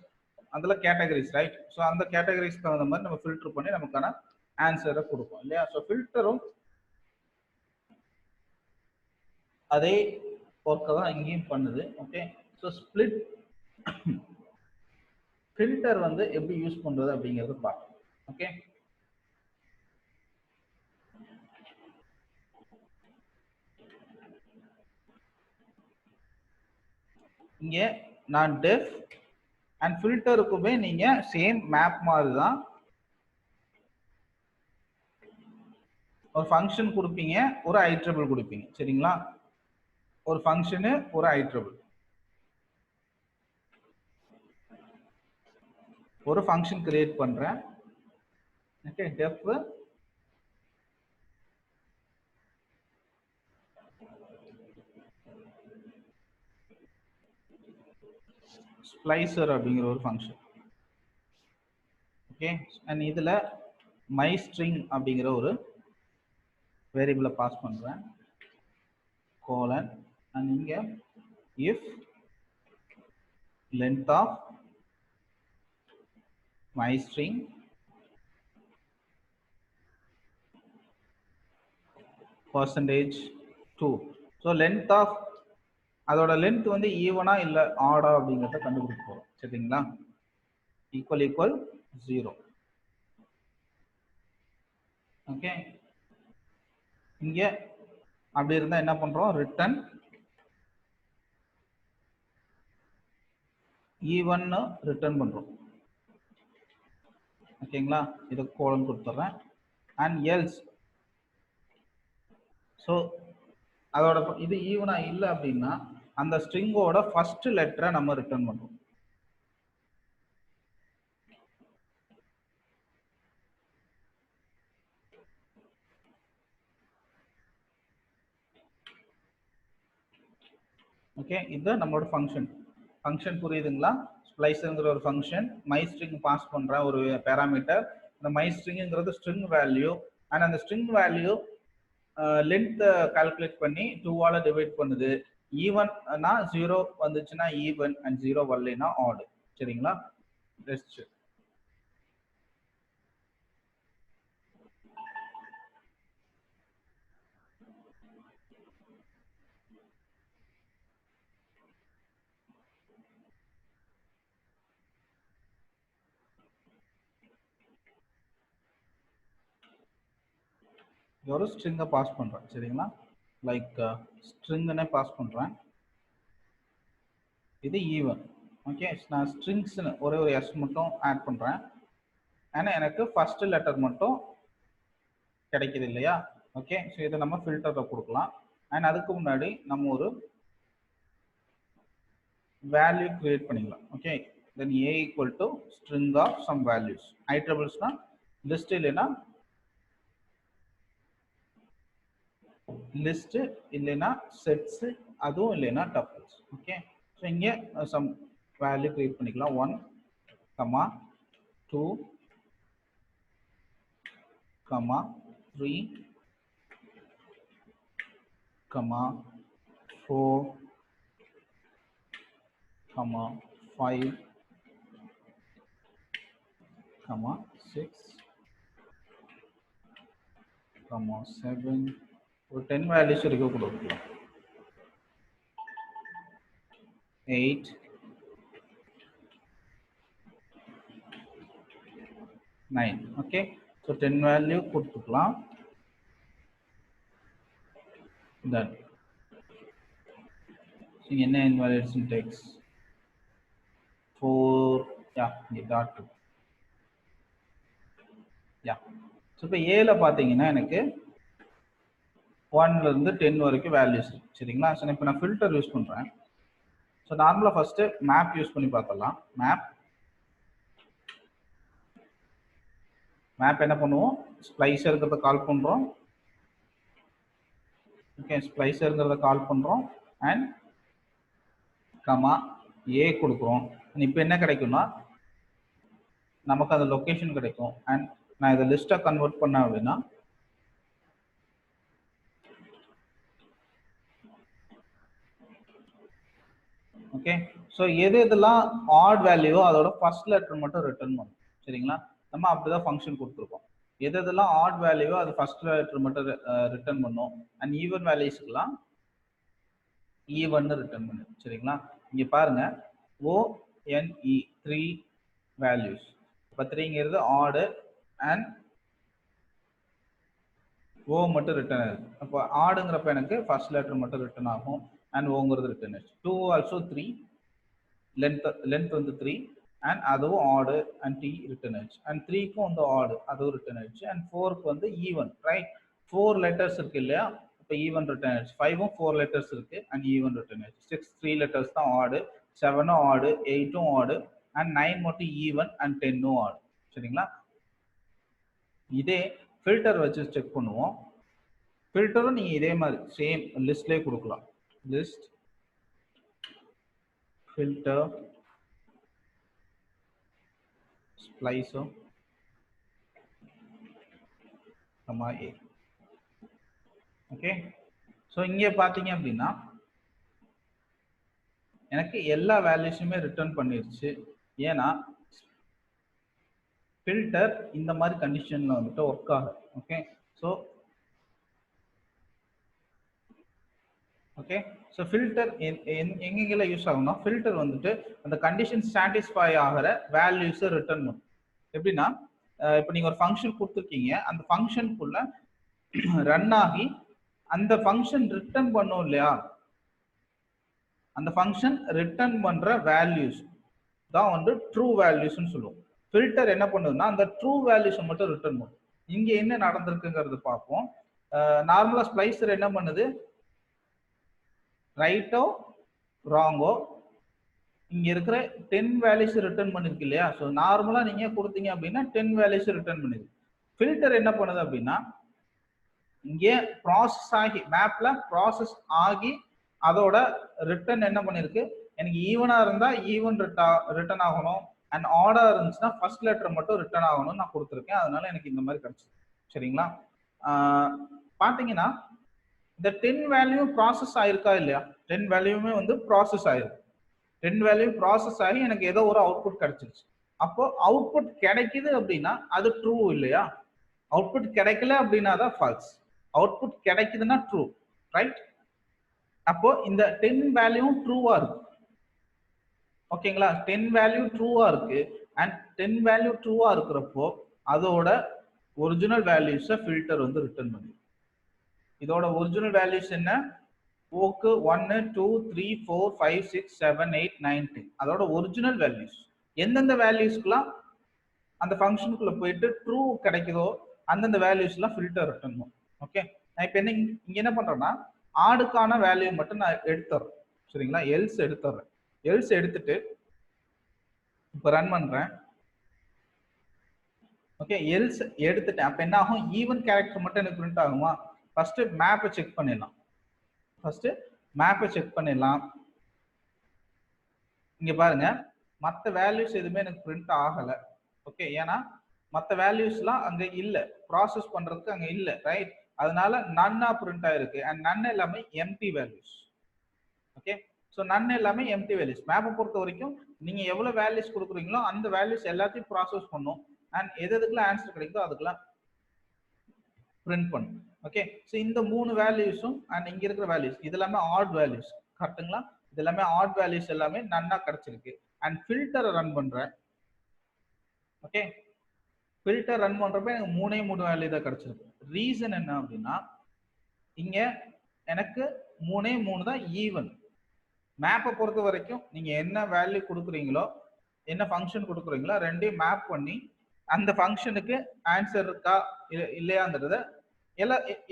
அதில் கேட்டகரிஸ், ரைட்? ஸோ அந்த கேட்டகரிஸ்க்கு தகுந்த மாதிரி நம்ம ஃபில்டர் பண்ணி நமக்கான ஆன்சரை கொடுக்கும் இல்லையா? ஸோ ஃபில்டரும் அதே ஒர்க்கை தான் இங்கேயும் பண்ணுது. ஓகே, ஸோ ஸ்பிளிட் ஃபில்டர் வந்து எப்படி யூஸ் பண்றது அப்படிங்கிறது பார்க்கலாம். ஓகே, இங்க நான் டெஃப் அண்ட் ஃபில்டருக்குமே நீங்க சேம் மேப் மாதிரி தான் ஒரு ஃபங்க்ஷன் கொடுப்பீங்க, ஒரு ஐட்ரபிள் கொடுப்பீங்க. சரிங்களா? ஒரு ஃபங்க்ஷனு, ஒரு ஐட்ரபிள். ஒரு ஃபங்க்ஷன் கிரியேட் பண்றேன். ஓகே, டெஃப் ஸ்ப்ளைசர் அப்படிங்கிற ஒரு ஃபங்க்ஷன். ஓகே, அண்ட் இதுல மை ஸ்ட்ரிங் அப்படிங்கிற ஒரு வேரியபிளை பாஸ் பண்றேன், கோலன், அண்ட் இங்க if length of my string %2. So length of அதோட லென்த் வந்து ஈவனா இல்லை ஆடா அப்படிங்கிறத கண்டுபிடிக்க போகிறோம். சரிங்களா? Equal equal 0. ஓகே, இங்கே அப்படி இருந்தால் என்ன பண்ணுறோம்? ரிட்டர்ன் ஈவன்னு ரிட்டர்ன் பண்ணுறோம். ஓகேங்களா? இதை கோலன் கொடுத்துட்றேன் அண்ட் எல்ஸ். ஸோ அதோட இது ஈவனா இல்லை அப்படின்னா அந்த ஸ்ட்ரிங்கோட ஃபர்ஸ்ட் லெட்டரை நம்ம ரிட்டர்ன் பண்ணுறோம். ஓகே, இது நம்மளோட ஃபங்க்ஷன். ஃபங்க்ஷன் புரியுதுங்களா? ஸ்ப்ளைஸுங்கிற ஒரு ஃபங்க்ஷன், மை ஸ்ட்ரிங் பாஸ் பண்ற ஒரு பேராமீட்டர். இந்த மை ஸ்ட்ரிங்கிறது ஸ்ட்ரிங் வேல்யூ அண்ட் அந்த ஸ்ட்ரிங் வேல்யூ லென்த் கால்குலேட் பண்ணி 2ஆல டிவைட் பண்ணுது. ஈவன்னா 0 வந்துச்சுன்னா ஈவன் அண்ட் 0 வரலைன்னா ஆட். சரிங்களா? ரெஸ்ட். ஒரு ஸ்ட்ரிங்கை பாஸ் பண்றேன். சரிங்களா? லைக் ஸ்ட்ரிங்னே பாஸ் பண்றேன். இது ஈவன். ஓகே, நான் ஸ்ட்ரிங்ஸ்னு ஒரே ஒரு எஸ் மட்டும் ஆட் பண்றேன். ஏன்னா எனக்கு ஃபர்ஸ்ட் லெட்டர் மட்டும் கிடைக்குது இல்லையா? ஓகே, ஸோ இதை நம்ம ஃபில்டரை கொடுக்கலாம். அண்ட் அதுக்கு முன்னாடி நம்ம ஒரு வேல்யூ கிரியேட் பண்ணிக்கலாம். Okay, then a equal to string of some values. ஐட்ரபிள்ஸ்னா லிஸ்ட் இல்லைன்னா லிஸ்ட் இல்லைன்னா செட்ஸ், அதுவும் இல்லைன்னா டப்பிள்ஸ். ஓகே, ஸோ இங்கே சம் வேல்யூ கிரியேட் பண்ணிக்கலாம். 1, 2, 3, 4, 5, 6, 7, ஒரு 10 வேல்யூஸ் வரைக்கும் கொடுக்கலாம். 8, 9. ஓகே, ஸோ 10 வேல்யூ கொடுத்துக்கலாம். டன். என்ன invalid syntax 4, டாட் 2. ஸோ இப்போ ஏல பார்த்தீங்கன்னா எனக்கு 1ல இருந்து 10 வரைக்கும் வேல்யூஸ் இருக்கு. சரிங்களா? ஸோ இப்போ நான் ஃபில்டர் யூஸ் பண்ணுறேன். ஸோ நார்மலாக ஃபர்ஸ்ட் மேப் யூஸ் பண்ணி பார்த்துடலாம். மேப் என்ன பண்ணுவோம், ஸ்ப்ளைசருங்கிறத கால் பண்ணுறோம். ஓகே, ஸ்ப்ளைசருங்கிறத கால் பண்ணுறோம் அண்ட் ஏ கொடுக்குறோம். இப்போ என்ன கிடைக்கும்னா நமக்கு அந்த லொக்கேஷன் கிடைக்கும். அண்ட் நான் இதை லிஸ்ட்டை கன்வெர்ட் பண்ணேன் அப்படின்னா ஓகே, ஸோ எதெல்லாம் ஆட் வேல்யூவோ அதோட ஃபர்ஸ்ட் லெட்டர் மட்டும் ரிட்டர்ன் பண்ணும். சரிங்களா? நம்ம அப்படிதான் ஃபங்க்ஷன் கொடுத்துருக்கோம். எதெல்லாம் ஆட் வேல்யூவோ அது ஃபர்ஸ்ட் லெட்டர் மட்டும் ரிட்டர்ன் பண்ணும். அண்ட் ஈவன் வேல்யூஸ்க்குலாம் ஈவன் ரிட்டர்ன் பண்ணு. சரிங்களா? இங்க பாருங்க, ONE 3 வேல்யூஸ். இப்போ 3ங்கிறது ஆடு அண்ட் ஓ மட்டும் ரிட்டர்ன் ஆகுது. அப்போ ஆடுங்கிறப்ப எனக்கு ஃபர்ஸ்ட் லெட்டர் மட்டும் ரிட்டர்ன் ஆகும் அண்ட் ஓங்கிறது ரிட்டர்ன் ஆச்சு. 2 ஆல்சோ 3, லென்த் வந்து 3 அண்ட் அதுவும் ஆடு அண்ட் டி ரிட்டர்ன் ஆச்சு. அண்ட் 3க்கும் வந்து ஆடு, அதுவும் ரிட்டர்ன் ஆச்சு. அண்ட் 4க்கு வந்து ஈவன், ரைட்? 4 லெட்டர்ஸ் இருக்கு இல்லையா? இப்போ ஈவன் ரிட்டர்ன் ஆச்சு. 5ம் 4 லெட்டர்ஸ் இருக்கு அண்ட் ஈவன் ரிட்டர்ன் ஆச்சு. 6 3 லெட்டர்ஸ் தான் ஆடு, 7ம் ஆடு, 8ம் ஆடு அண்ட் 9 மட்டும் ஈவன் அண்ட் 10ம் ஆடு. சரிங்களா? இதே ஃபில்டர் வச்சு செக் பண்ணுவோம். ஃபில்டரும் நீங்க இதே மாதிரி சேம் லிஸ்ட்லேயே கொடுக்கலாம். லிஸ்ட் ஃபில்டர் ஸ்ப்ளைஸோ ஏ. ஓகே, ஸோ இங்கே பார்த்தீங்க அப்படின்னா எனக்கு எல்லா வேல்யூஸுமே ரிட்டர்ன் பண்ணிருச்சு. ஏன்னா ஃபில்டர் இந்த மாதிரி கண்டிஷன்ல வந்துட்டு ஒர்க் ஆகும். ஓகே, ஸோ ஃபில்டர் எங்கெங்கெல்லாம் யூஸ் ஆகும்னா, ஃபில்டர் வந்துட்டு அந்த கண்டிஷன் சாட்டிஸ்ஃபை ஆகிற வேல்யூஸை ரிட்டர்ன் பண்ணும். எப்படின்னா இப்போ நீங்க ஒரு ஃபங்க்ஷன் கொடுத்துருக்கீங்க, அந்த ஃபங்க்ஷனுக்குள்ள ரன் ஆகி அந்த ஃபங்க்ஷன் ரிட்டர்ன் பண்ணும் இல்லையா, அந்த ஃபங்க்ஷன் ரிட்டர்ன் பண்ற வேல்யூஸ் தான் வந்து ட்ரூ வேல்யூஸ்ன்னு சொல்லுவோம். ஃபில்டர் என்ன பண்ணுதுன்னா அந்த ட்ரூ வேல்யூஸை மட்டும் ரிட்டர்ன் பண்ணும். இங்க என்ன நடந்திருக்குங்கிறது பார்ப்போம். நார்மலா ஸ்ப்ளைசர் என்ன பண்ணுது, ரைட்டோ ராங்கோ இங்க இருக்கிற 10 வேல்யூஸ் ரிட்டர்ன் பண்ணிருக்கு இல்லையா? ஸோ நார்மலா நீங்க கொடுத்தீங்க அப்படின்னா 10 வேல்யூஸ் ரிட்டர்ன் பண்ணுது. ஃபில்டர் என்ன பண்ணுது அப்படின்னா இங்கே ப்ராசஸ் ஆகி மேப்ல ப்ராசஸ் ஆகி அதோட ரிட்டர்ன் என்ன பண்ணிருக்கு, எனக்கு ஈவனா இருந்தா ஈவன் ரிட்டர்ன் ஆகணும் அண்ட் ஆர்டா இருந்துச்சுன்னா ஃபர்ஸ்ட் லெட்டர் மட்டும் ரிட்டர்ன் ஆகணும்னு நான் கொடுத்துருக்கேன். அதனால எனக்கு இந்த மாதிரி கிடைச்சிருக்கு. சரிங்களா? பாத்தீங்கன்னா இந்த 10 வேல்யூ ப்ராசஸ் ஆயிருக்கா இல்லையா? 10 வேல்யூமே வந்து ப்ராசஸ் ஆயிருக்கு. 10 வேல்யூ ப்ராசஸ் ஆகி எனக்கு ஏதோ ஒரு அவுட்புட் கிடைச்சிருச்சு. அப்போ அவுட்புட் கிடைக்குது அப்படின்னா அது ட்ரூ இல்லையா? அவுட்புட் கிடைக்கல அப்படின்னா தான் ஃபால்ஸ். அவுட்புட் கிடைக்குதுன்னா ட்ரூ, ரைட்? அப்போ இந்த 10 வேல்யூவும் ட்ரூவா இருக்கு. ஓகேங்களா? 10 வேல்யூ ட்ரூவா இருக்கு அண்ட் 10 வேல்யூ ட்ரூவா இருக்கிறப்போ அதோட ஒரிஜினல் வேல்யூஸை ஃபில்டர் வந்து ரிட்டர்ன் பண்ணுது. இதோட ஒரிஜினல் வேல்யூஸ் என்ன? ஓக்கு 1 2 3 4 5 6 7 8 9 10 அதோட ஒரிஜினல் வேல்யூஸ். எந்தெந்த வேல்யூஸ்க்குலாம் அந்த ஃபங்க்ஷனுக்குள்ள போயிட்டு ட்ரூ கிடைக்குதோ அந்தந்த வேல்யூஸ்லாம் ஃபில்டர் ரிட்டர்ன் பண்ணும். ஓகே, நான் இப்போ இங்க என்ன பண்றேன்னா ஆடுக்கான வேல்யூ மட்டும் நான் எடுத்துறேன். சரிங்களா? எல்ஸ் எடுத்துறேன். எல்ஸ் எடுத்துட்டு இப்போ ரன் பண்றேன். ஓகே, எல்ஸ் எடுத்துட்டேன். அப்ப என்ன ஆகும்? ஈவன் கேரக்டர் மட்டும் எனக்கு பிரிண்ட் ஆகுமா? ஃபர்ஸ்ட் மேப்பை செக் பண்ணிடலாம். இங்க பாருங்க, மற்ற வேல்யூஸ் எதுவுமே எனக்கு பிரிண்ட் ஆகல. ஓகே, ஏன்னா மற்ற வேல்யூஸ்லாம் அங்க இல்ல, ப்ராசஸ் பண்றதுக்கு அங்க இல்ல, ரைட்? அதனால நன்னா பிரிண்ட் ஆயிருக்கு. அண்ட் நன் எல்லாமே empty values. Okay, so none எல்லாமே எம்டி வேல்யூஸ். மேப்பை பொறுத்த வரைக்கும் நீங்க எவ்வளவு வேல்யூஸ் கொடுக்குறீங்களோ அந்த வேல்யூஸ் எல்லாத்தையும் ப்ராசஸ் பண்ணும். அண்ட் எதுக்கெல்லாம் ஆன்சர் கிடைக்குதோ அதுக்கெல்லாம் பிரிண்ட் பண்ணும். ஓகே, ஸோ இந்த 3 வேல்யூஸும் அண்ட் இங்க இருக்கிற வேல்யூஸ் இது எல்லாமே ஆட் வேல்யூஸ், கரெக்ட்டுங்களா? இது எல்லாமே ஆட் வேல்யூஸ் எல்லாமே நன்னா கிடைச்சிருக்கு. அண்ட் ஃபில்டரை ரன் பண்றேன். ஓகே, ஃபில்டர் ரன் பண்றப்ப எனக்கு 3 வேல்யூ தான் கிடைச்சிருக்கு. ரீசன் என்ன அப்படின்னா, இங்க எனக்கு 3 தான் ஈவன். மேப்பை பொறுத்த வரைக்கும் நீங்க என்ன வேல்யூ கொடுக்குறீங்களோ, என்ன ஃபங்க்ஷன் கொடுக்குறீங்களோ ரெண்டையும் மேப் பண்ணி அந்த ஃபங்க்ஷனுக்கு ஆன்சர் இருக்கா இல்லையாங்கிறத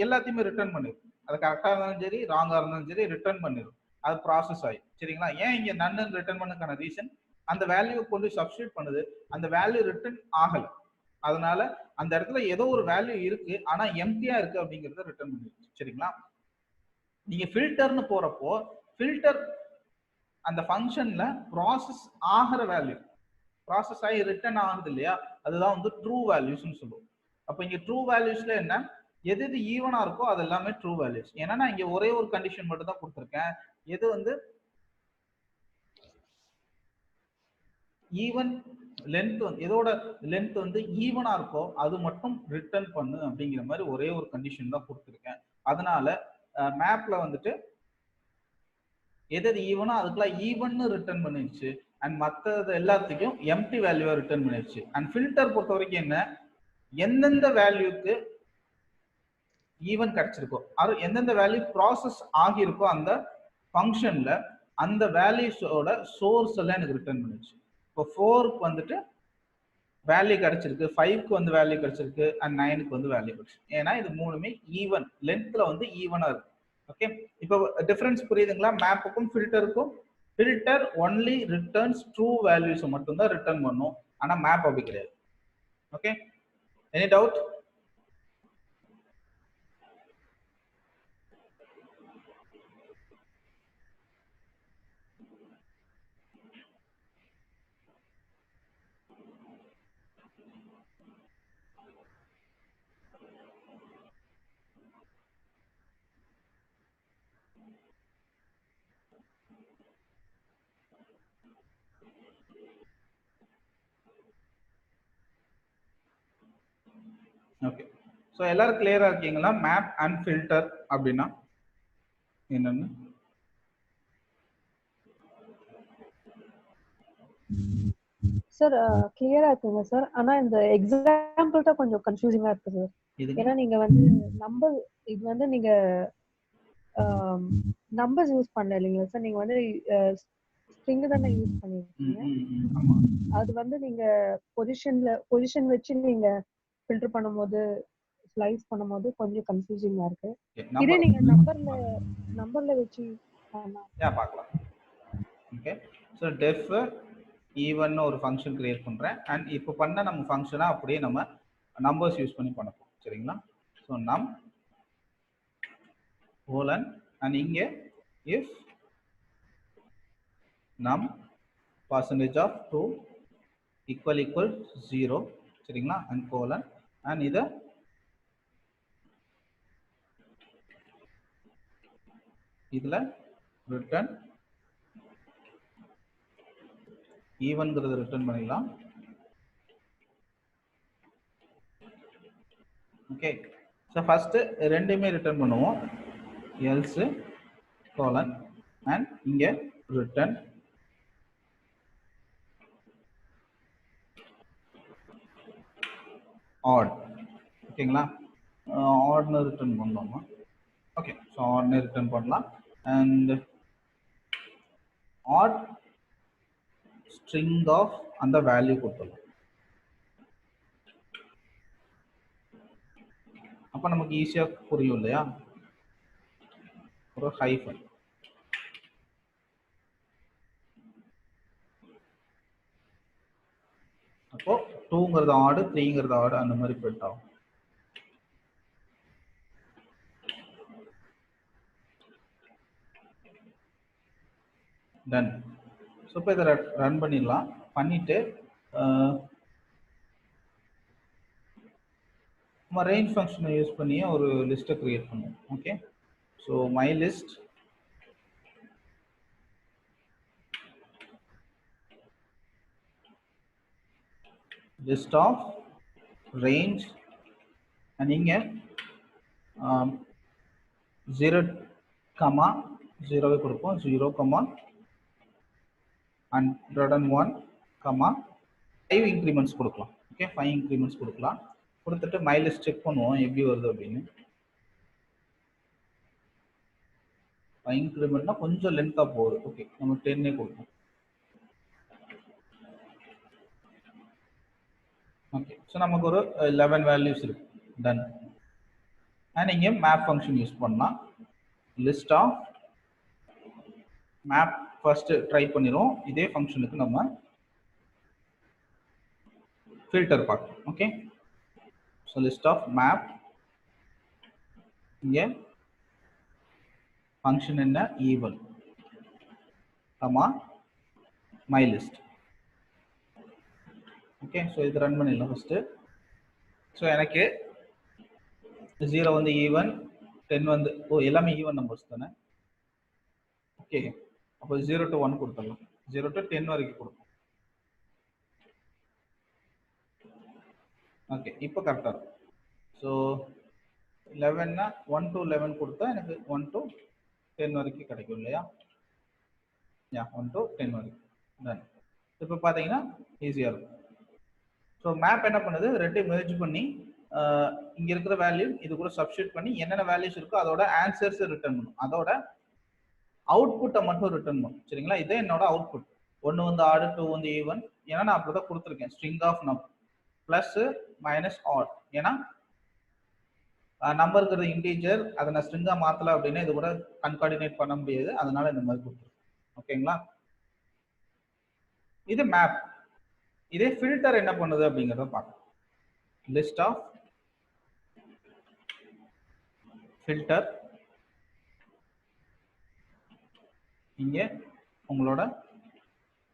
எல்லாத்தையுமே ரிட்டர்ன் பண்ணிடும். அது கரெக்டா இருந்தாலும் சரி, ராங்கா இருந்தாலும் சரி ரிட்டர்ன் பண்ணிடும். அது ப்ராசஸ் ஆகி, சரிங்களா? ஏன் இங்க நன்னு ரிட்டர்ன் பண்ணதுக்கான ரீசன், அந்த வேல்யூ கொண்டு சப்ஸ்டியூட் பண்ணுது, அந்த வேல்யூ ரிட்டர்ன் ஆகல. அதனால அந்த இடத்துல ஏதோ ஒரு வேல்யூ இருக்கு ஆனா எம்டியா இருக்கு அப்படிங்கறத ரிட்டர்ன் பண்ணிடுச்சு, சரிங்களா? நீங்க ஃபில்டர்னு போறப்போ ஃபில்டர் அந்த ஃபங்க்ஷன்ல ப்ராசஸ் ஆகிற வேல்யூ, ப்ராசஸ் ஆகி ரிட்டர்ன் ஆகுது இல்லையா, அதுதான் வந்து ட்ரூ வேல்யூஸ்னு சொல்லுவோம். அப்ப இங்க ட்ரூ வேல்யூஸ்ல என்ன, எது எது ஈவனா இருக்கோ அது எல்லாமே ட்ரூ வேல்யூஸ். ஏன்னா நான் இங்க ஒரே ஒரு கண்டிஷன் மட்டும் தான் கொடுத்துருக்கேன். எது வந்து ஈவன் லென்த், எதோட லென்த் வந்து ஈவனா இருக்கோ அது மட்டும் ரிட்டர்ன் பண்ணு அப்படிங்கிற மாதிரி ஒரே ஒரு கண்டிஷன் தான் கொடுத்துருக்கேன். அதனால மேப்ல வந்துட்டு எது ஈவனோ அதுக்கெல்லாம் ஈவன் ரிட்டர்ன் பண்ணிடுச்சு. அண்ட் மற்றது எல்லாத்துக்கும் எம்டி வேல்யூவை ரிட்டர்ன் பண்ணிடுச்சு. அண்ட் ஃபில்டர் பொறுத்த வரைக்கும் என்ன, எந்தெந்த வேல்யூக்கு ஈவன் கிடைச்சிருக்கோ, அது எந்தெந்த வேல்யூ ப்ராசஸ் ஆகியிருக்கோ அந்த ஃபங்க்ஷன்ல அந்த வேல்யூஸோட சோர்ஸ் எல்லாம் எனக்கு ரிட்டர்ன் பண்ணிடுச்சு. இப்போ 4க்கு வந்துட்டு வேல்யூ கிடைச்சிருக்கு, 5க்கு வந்து வேல்யூ கிடைச்சிருக்கு, அண்ட் 9க்கு வந்து வேல்யூ கிடைச்சிருக்கு. ஏன்னா இது மூணுமே ஈவன் லென்த்ல வந்து ஈவனா இருக்கு. ஓகே, இப்போ டிஃபரன்ஸ் புரியுதுங்களா? மேப்புக்கும் ஃபில்டருக்கும். Filter only returns true values மட்டும் தான் ரிட்டர்ன் பண்ணும், ஆனா மேப் அப்படி கிடையாது. Okay, any doubt? Okay, so எல்லாரும் கிளியரா இருக்கீங்களா? மேப் அண்ட் ஃபில்டர் அப்படின்னா என்னன்னு? சார் கிளியரா இருக்குங்க சார். ஆனா இந்த எக்ஸாம்பிள் தான் கொஞ்சம் கன்ஃபியூசிங்கா இருக்கு சார். ஏன்னா நீங்க வந்து நம்பர், இது வந்து நீங்க நம்பர்ஸ் யூஸ் பண்ணல இல்லைங்களா சார்? நீங்க வந்து ஸ்ட்ரிங் தானே யூஸ் பண்ணிருக்கீங்க. அது வந்து நீங்க பொசிஷன் வச்சு நீங்க ஃபில்டர் பண்ணும்போது, ஸ்லைஸ் பண்ணும்போது கொஞ்சம் கன்ஃபியூசிங்கா இருக்கு. இதே நீங்க நம்பர்ல வச்சு பார்க்கலாம். ஓகே, ஸோ டெஃப் ஈவன் ஒரு ஃபங்க்ஷன் கிரியேட் பண்றேன். அண்ட் இப்போ பண்ண நம்ம ஃபங்க்ஷனா அப்படியே நம்ம நம்பர்ஸ் யூஸ் பண்ணி பண்ண போறோம், சரிங்களா? ஸோ நம் கோலன் அண்ட் இங்கே இஃப் நம் பர்சன்டேஜ் ஆஃப் 2 ஈக்குவல் 0, சரிங்களா? அண்ட் கோலன் அண்ட் இதை இதுல ரிட்டர்ன் ஈவன்ங்கிறத ரிட்டர்ன் பண்ணிடலாம். ஓகே, ஸோ ஃபர்ஸ்ட் ரெண்டுமே ரிட்டர்ன் பண்ணுவோம். எல்ஸ் கோலன் அண்ட் இங்க ரிட்டர்ன் ஆட். ஓகேங்களா? ஆட்னு ரிட்டர்ன் பண்ணோமா? ஓகே, ஸோ ஆட்னு ரிட்டர்ன் பண்ணலாம். அண்ட் ஆட் ஸ்ட்ரிங் ஆஃப் அந்த வேல்யூ கொடுத்துடலாம். அப்ப நமக்கு ஈஸியா புரியும் இல்லையா? ஒரு ஹைஃபன். அப்போ 2 2ங்கிறது ஆட் 3ங்கிறது ஆட் அந்த மாதிரி பிரிண்ட் ஆகும். டன். ஸோ இப்போ இதை ரன் பண்ணிடலாம். பண்ணிட்டு நம்ம ரேஞ்ச் ஃபங்க்ஷனை யூஸ் பண்ணியே ஒரு லிஸ்ட்டை கிரியேட் பண்ணுவோம். Okay, so my list list of range and இங்க 0, 0 கொடுப்போம். 0, 101, 5 increments கொடுக்கலாம். ஓகே, 5 increments கொடுக்கலாம். கொடுத்துட்டு மை லிஸ்ட் செக் பண்ணுவோம் எப்படி வருது அப்படின்னு. 5 incrementனா கொஞ்சம் லென்த்தா போகுது. ஓகே, நம்ம 10 கொடுப்போம். ஓகே, ஸோ நமக்கு ஒரு 11 வேல்யூஸ் இருக்கு. டன். அண்ட் இங்கே மேப் ஃபங்க்ஷன் யூஸ் பண்ணலாம். List of map first try பண்ணிடுவோம். இதே ஃபங்க்ஷனுக்கு நம்ம ஃபில்டர் பார்க்கலாம். Okay, so list of map, இங்கே ஃபங்க்ஷன் என்ன even my list. Okay, so இது ரன் பண்ணிடலாம் ஃபர்ஸ்ட். ஸோ எனக்கு 0 வந்து ஈவன், 10 வந்து எல்லாமே ஈவன் நம்பர்ஸ் தானே. ஓகே, அப்போ 0 to 1 கொடுத்துடலாம். 0 to 10 வரைக்கும் கொடுப்போம். ஓகே, இப்போ கரெக்டாக இருக்கும். ஸோ 11னா 1 to 11 கொடுத்தா எனக்கு 1 to 10 வரைக்கும் கிடைக்கும் இல்லையா? 1 to 10 வரைக்கும். டன். இப்போ பார்த்தீங்கன்னா ஈஸியாக இருக்கும். ஸோ மேப் என்ன பண்ணுது, ரெண்டையும் மெர்ஜ் பண்ணி இங்கே இருக்கிற வேல்யூ இது கூட சப்ஸ்டியூட் பண்ணி என்னென்ன வேல்யூஸ் இருக்கோ அதோட ஆன்சர்ஸை ரிட்டர்ன் பண்ணும். அதோட அவுட்புட்டை மட்டும் ரிட்டர்ன் பண்ணும். சரிங்களா? இதே என்னோட அவுட்புட். 1 வந்து ஆட், 2 வந்து ஈவன். ஏன்னா நான் அப்படி தான் கொடுத்துருக்கேன். String of number plus minus odd. ஏன்னா நம்பருங்கிறது இன்டீஜர், அதை நான் ஸ்ட்ரிங்கா மாத்தல அப்படின்னா இது கூட கன்கார்டினேட் பண்ண முடியாது. அதனால இந்த மாதிரி கொடுத்துருக்கேன். ஓகேங்களா? இது மேப். இதே ஃபில்டர் என்ன பண்ணுது அப்படிங்கிறத பார்க்கலாம். லிஸ்ட் ஆஃப் ஃபில்டர், இங்கே உங்களோட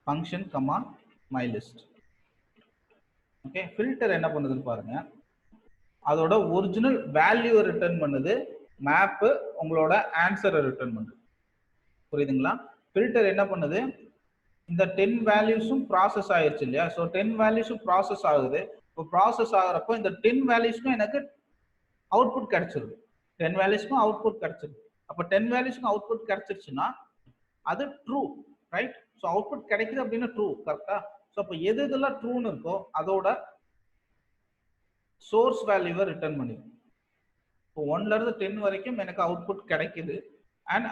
function my list. Okay, filter என்ன பண்ணுதுன்னு பாருங்க. அதோட ஒரிஜினல் வேல்யூ ரிட்டர்ன் பண்ணுது, மேப் உங்களோட ஆன்சரை ரிட்டர்ன் பண்ணுது. புரியுதுங்களா? ஃபில்டர் என்ன பண்ணுது, இந்த 10 வேல்யூஸும் ப்ராசஸ் ஆயிடுச்சு இல்லையா? ஸோ 10 வேல்யூஸும் ப்ராசஸ் ஆகுது. இப்போ ப்ராசஸ் ஆகுறப்போ இந்த 10 வேல்யூஸ்க்கும் எனக்கு அவுட்புட் கிடைச்சிருது. 10 வேல்யூஸ்க்கும் அவுட்புட் கிடைச்சிருது. அப்போ 10 வேல்யூஸ்க்கும் அவுட்புட் கிடைச்சிருச்சுன்னா அது ட்ரூ, ரைட்? ஸோ அவுட்புட் கிடைக்குது அப்படின்னா ட்ரூ, கரெக்டா? ஸோ அப்போ எது இதெல்லாம் ட்ரூன்னு இருக்கோ அதோட சோர்ஸ் வேல்யூவை ரிட்டர்ன் பண்ணிடும். இப்போ 1ல இருந்து 10 வரைக்கும் எனக்கு அவுட்புட் கிடைக்குது. அண்ட்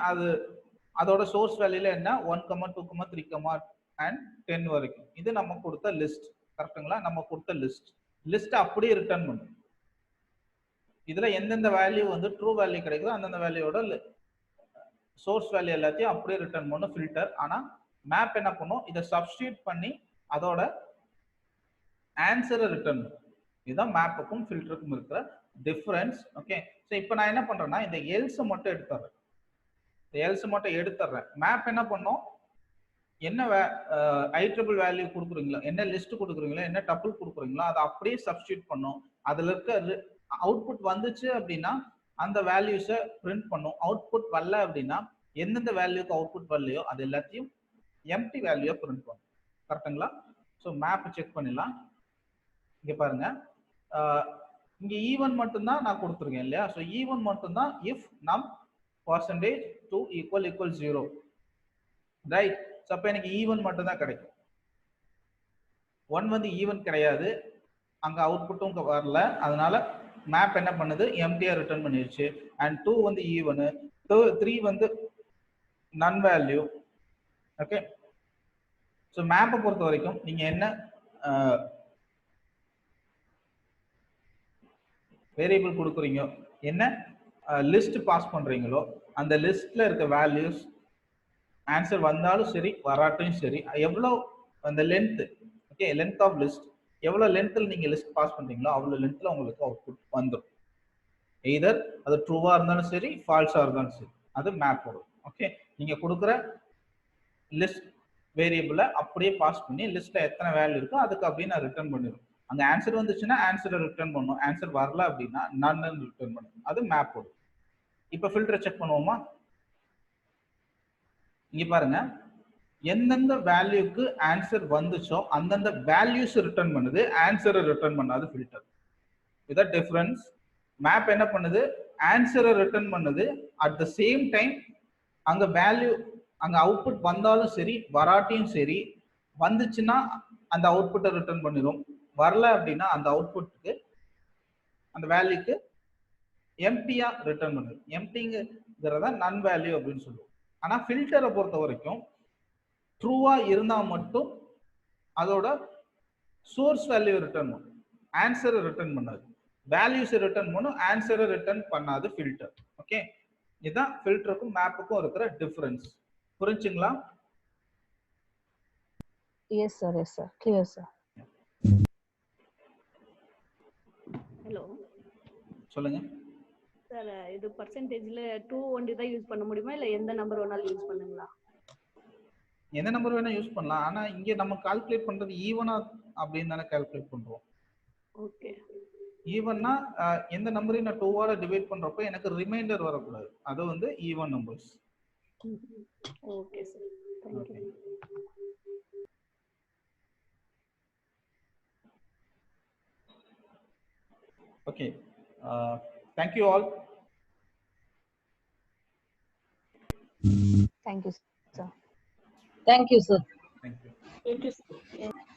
அதோட சோர்ஸ் வேல்யூல என்ன 1, 2, 3 அண்ட் 10 வரைக்கும். இது நம்ம கொடுத்த லிஸ்ட், கரெக்டுங்களா? நம்ம கொடுத்த லிஸ்ட் அப்படியே ரிட்டர்ன் பண்ணும். இதுல எந்தெந்த வேல்யூ வந்து ட்ரூ வேல்யூ கிடைக்குதோ அந்தந்த வேல்யூவோட சோர்ஸ் வேல்யூ எல்லாத்தையும் அப்படியே ரிட்டர்ன் பண்ணும் ஃபில்டர். ஆனா மேப் என்ன பண்ணும், இதை சப்ஸ்டியூட் பண்ணி அதோட ஆன்சரை ரிட்டர்ன் பண்ணும். இதுதான் மேப்புக்கும் ஃபில்டருக்கும் இருக்கிற டிஃபரன்ஸ். ஓகே, ஸோ இப்போ நான் என்ன பண்றேன்னா இந்த எல்ஸ் மட்டும் எடுத்துறேன். மேப் என்ன பண்ணும், என்ன ஐட்ரிபிள் வேல்யூ கொடுக்குறீங்களோ, என்ன லிஸ்ட் கொடுக்குறீங்களோ, என்ன டப்புள் கொடுக்குறீங்களோ அதை அப்படியே சப்ஸ்டியூட் பண்ணும். அதுல இருக்க அவுட்புட் வந்துச்சு அப்படின்னா அந்த வேல்யூஸை பிரிண்ட் பண்ணும். அவுட்புட் வரல அப்படின்னா எந்தெந்த வேல்யூக்கு அவுட்புட் வரலையோ அது எல்லாத்தையும் எம்டி வேல்யூ பிரிண்ட் பண்ணும். கரெக்டுங்களா? ஸோ மேப் செக் பண்ணிடலாம். இங்க பாருங்க, இங்க ஈவன் மட்டும்தான் நான் கொடுத்துருக்கேன் இல்லையா? ஸோ ஈவன் மட்டும்தான் இஃப் நம் percentage to equal 0, right? So அப்போ எனக்கு ஈவன் மட்டும் தான் கிடைக்கும். 1 வந்து ஈவன் கிடையாது, அங்க அவுட்புட்டும் வரல. அதனால மேப் என்ன பண்ணுது, எம்டிஆர் ரிட்டர்ன் பண்ணிருச்சு. அண்ட் 2 வந்து ஈவனு, 3 வந்து நன் வேல்யூ. ஓகே, ஸோ மேப்பை பொறுத்த வரைக்கும் நீங்க என்ன வேரியபிள் கொடுக்குறீங்க, என்ன லிஸ்ட் பாஸ் பண்றீங்களோ அந்த லிஸ்ட்ல இருக்க வேல்யூஸ் ஆன்சர் வந்தாலும் சரி வராட்டும் சரி, எவ்வளோ அந்த length, okay, length of list எவ்வளவு லென்த்ல நீங்க லிஸ்ட் பாஸ் பண்றீங்களோ அவ்வளவு லென்த்ல உங்களுக்கு அவுட்புட் வந்துடும். எய்தர் அது ட்ரூவா இருந்தாலும் சரி, ஃபால்ஸா இருந்தாலும் சரி, அது மேப் வரும். ஓகே, நீங்க கொடுக்குற லிஸ்ட் வேரியபிளை அப்படியே பாஸ் பண்ணி லிஸ்ட்ல எத்தனை வேல்யூ இருக்கோ அதுக்கு அப்படியே நான் ரிட்டர்ன் பண்ணிடுவேன். அங்க ஆன்சர் வந்துச்சுன்னா ஆன்சரை ரிட்டர்ன் பண்ணும், ஆன்சர் வரல அப்படின்னா நன்னு ரிட்டர்ன் பண்ணும். அது மேப் வரும். இப்ப ஃபில்டரை செக் பண்ணுவோமா? இங்க பாருங்க, எந்தெந்த வேல்யூக்கு ஆன்சர் வந்துச்சோ அந்தந்த வேல்யூஸ் ரிட்டர்ன் பண்ணுது, ஆன்சரை ரிட்டர்ன் பண்ணாது ஃபில்டர். இதான் டிஃபரன்ஸ். மேப் என்ன பண்ணுது, ஆன்சரை ரிட்டர்ன் பண்ணுது, அட் த சேம் டைம் அங்க வேல்யூ அங்க அவுட்புட் வந்தாலும் சரி வராட்டியும் சரி, வந்துச்சுன்னா அந்த அவுட்புட்டை ரிட்டர்ன் பண்ணிடும், வரல அப்படின்னா அந்த அவுட்புட்டுக்கு அந்த வேல்யூக்கு எம்டியா ரிட்டர்ன் பண்ணுது. எம்டிங்கிறத நன் வேல்யூ அப்படின்னு சொல்லுவோம். ஆனா ஃபில்டரை பொறுத்த வரைக்கும் ட்ரூவா இருந்தா மட்டும் அதோட சோர்ஸ் வேல்யூ ரிட்டர்ன் பண்ணும், ஆன்சரை ரிட்டர்ன் பண்ணாது. வேல்யூஸ் ரிட்டர்ன் பண்ணும், ஆன்சரை ரிட்டர்ன் பண்ணாது ஃபில்டர். ஓகே, இதுதான் ஃபில்டருக்கும் மேப்புக்கும் இருக்கிற டிஃபரன்ஸ். புரிஞ்சுங்களா? Yes sir, yes sir, clear sir. Hello சொல்லுங்க சார், இது பர்சன்டேஜ்ல 2 ஒன்லி தான் யூஸ் பண்ண முடியுமா இல்ல எந்த நம்பர் வேணாலும் யூஸ் பண்ணுங்களா? எந்த நம்பர் வேணா யூஸ் பண்ணலாம். ஆனா இங்க நம்ம கால்குலேட் பண்றது ஈவனா அப்படின்னு தானே கால்குலேட் பண்றோம். ஓகே, ஈவன்னா எந்த நம்பரையும் நான் 2 ஆல டிவைட் பண்றப்போ எனக்கு ரிமைண்டர் வரக்கூடாது, அது வந்து even numbers. Okay sir, thank you. Okay, thank you all. Thank you, sir. Thank you, sir. Thank you. Thank you, sir.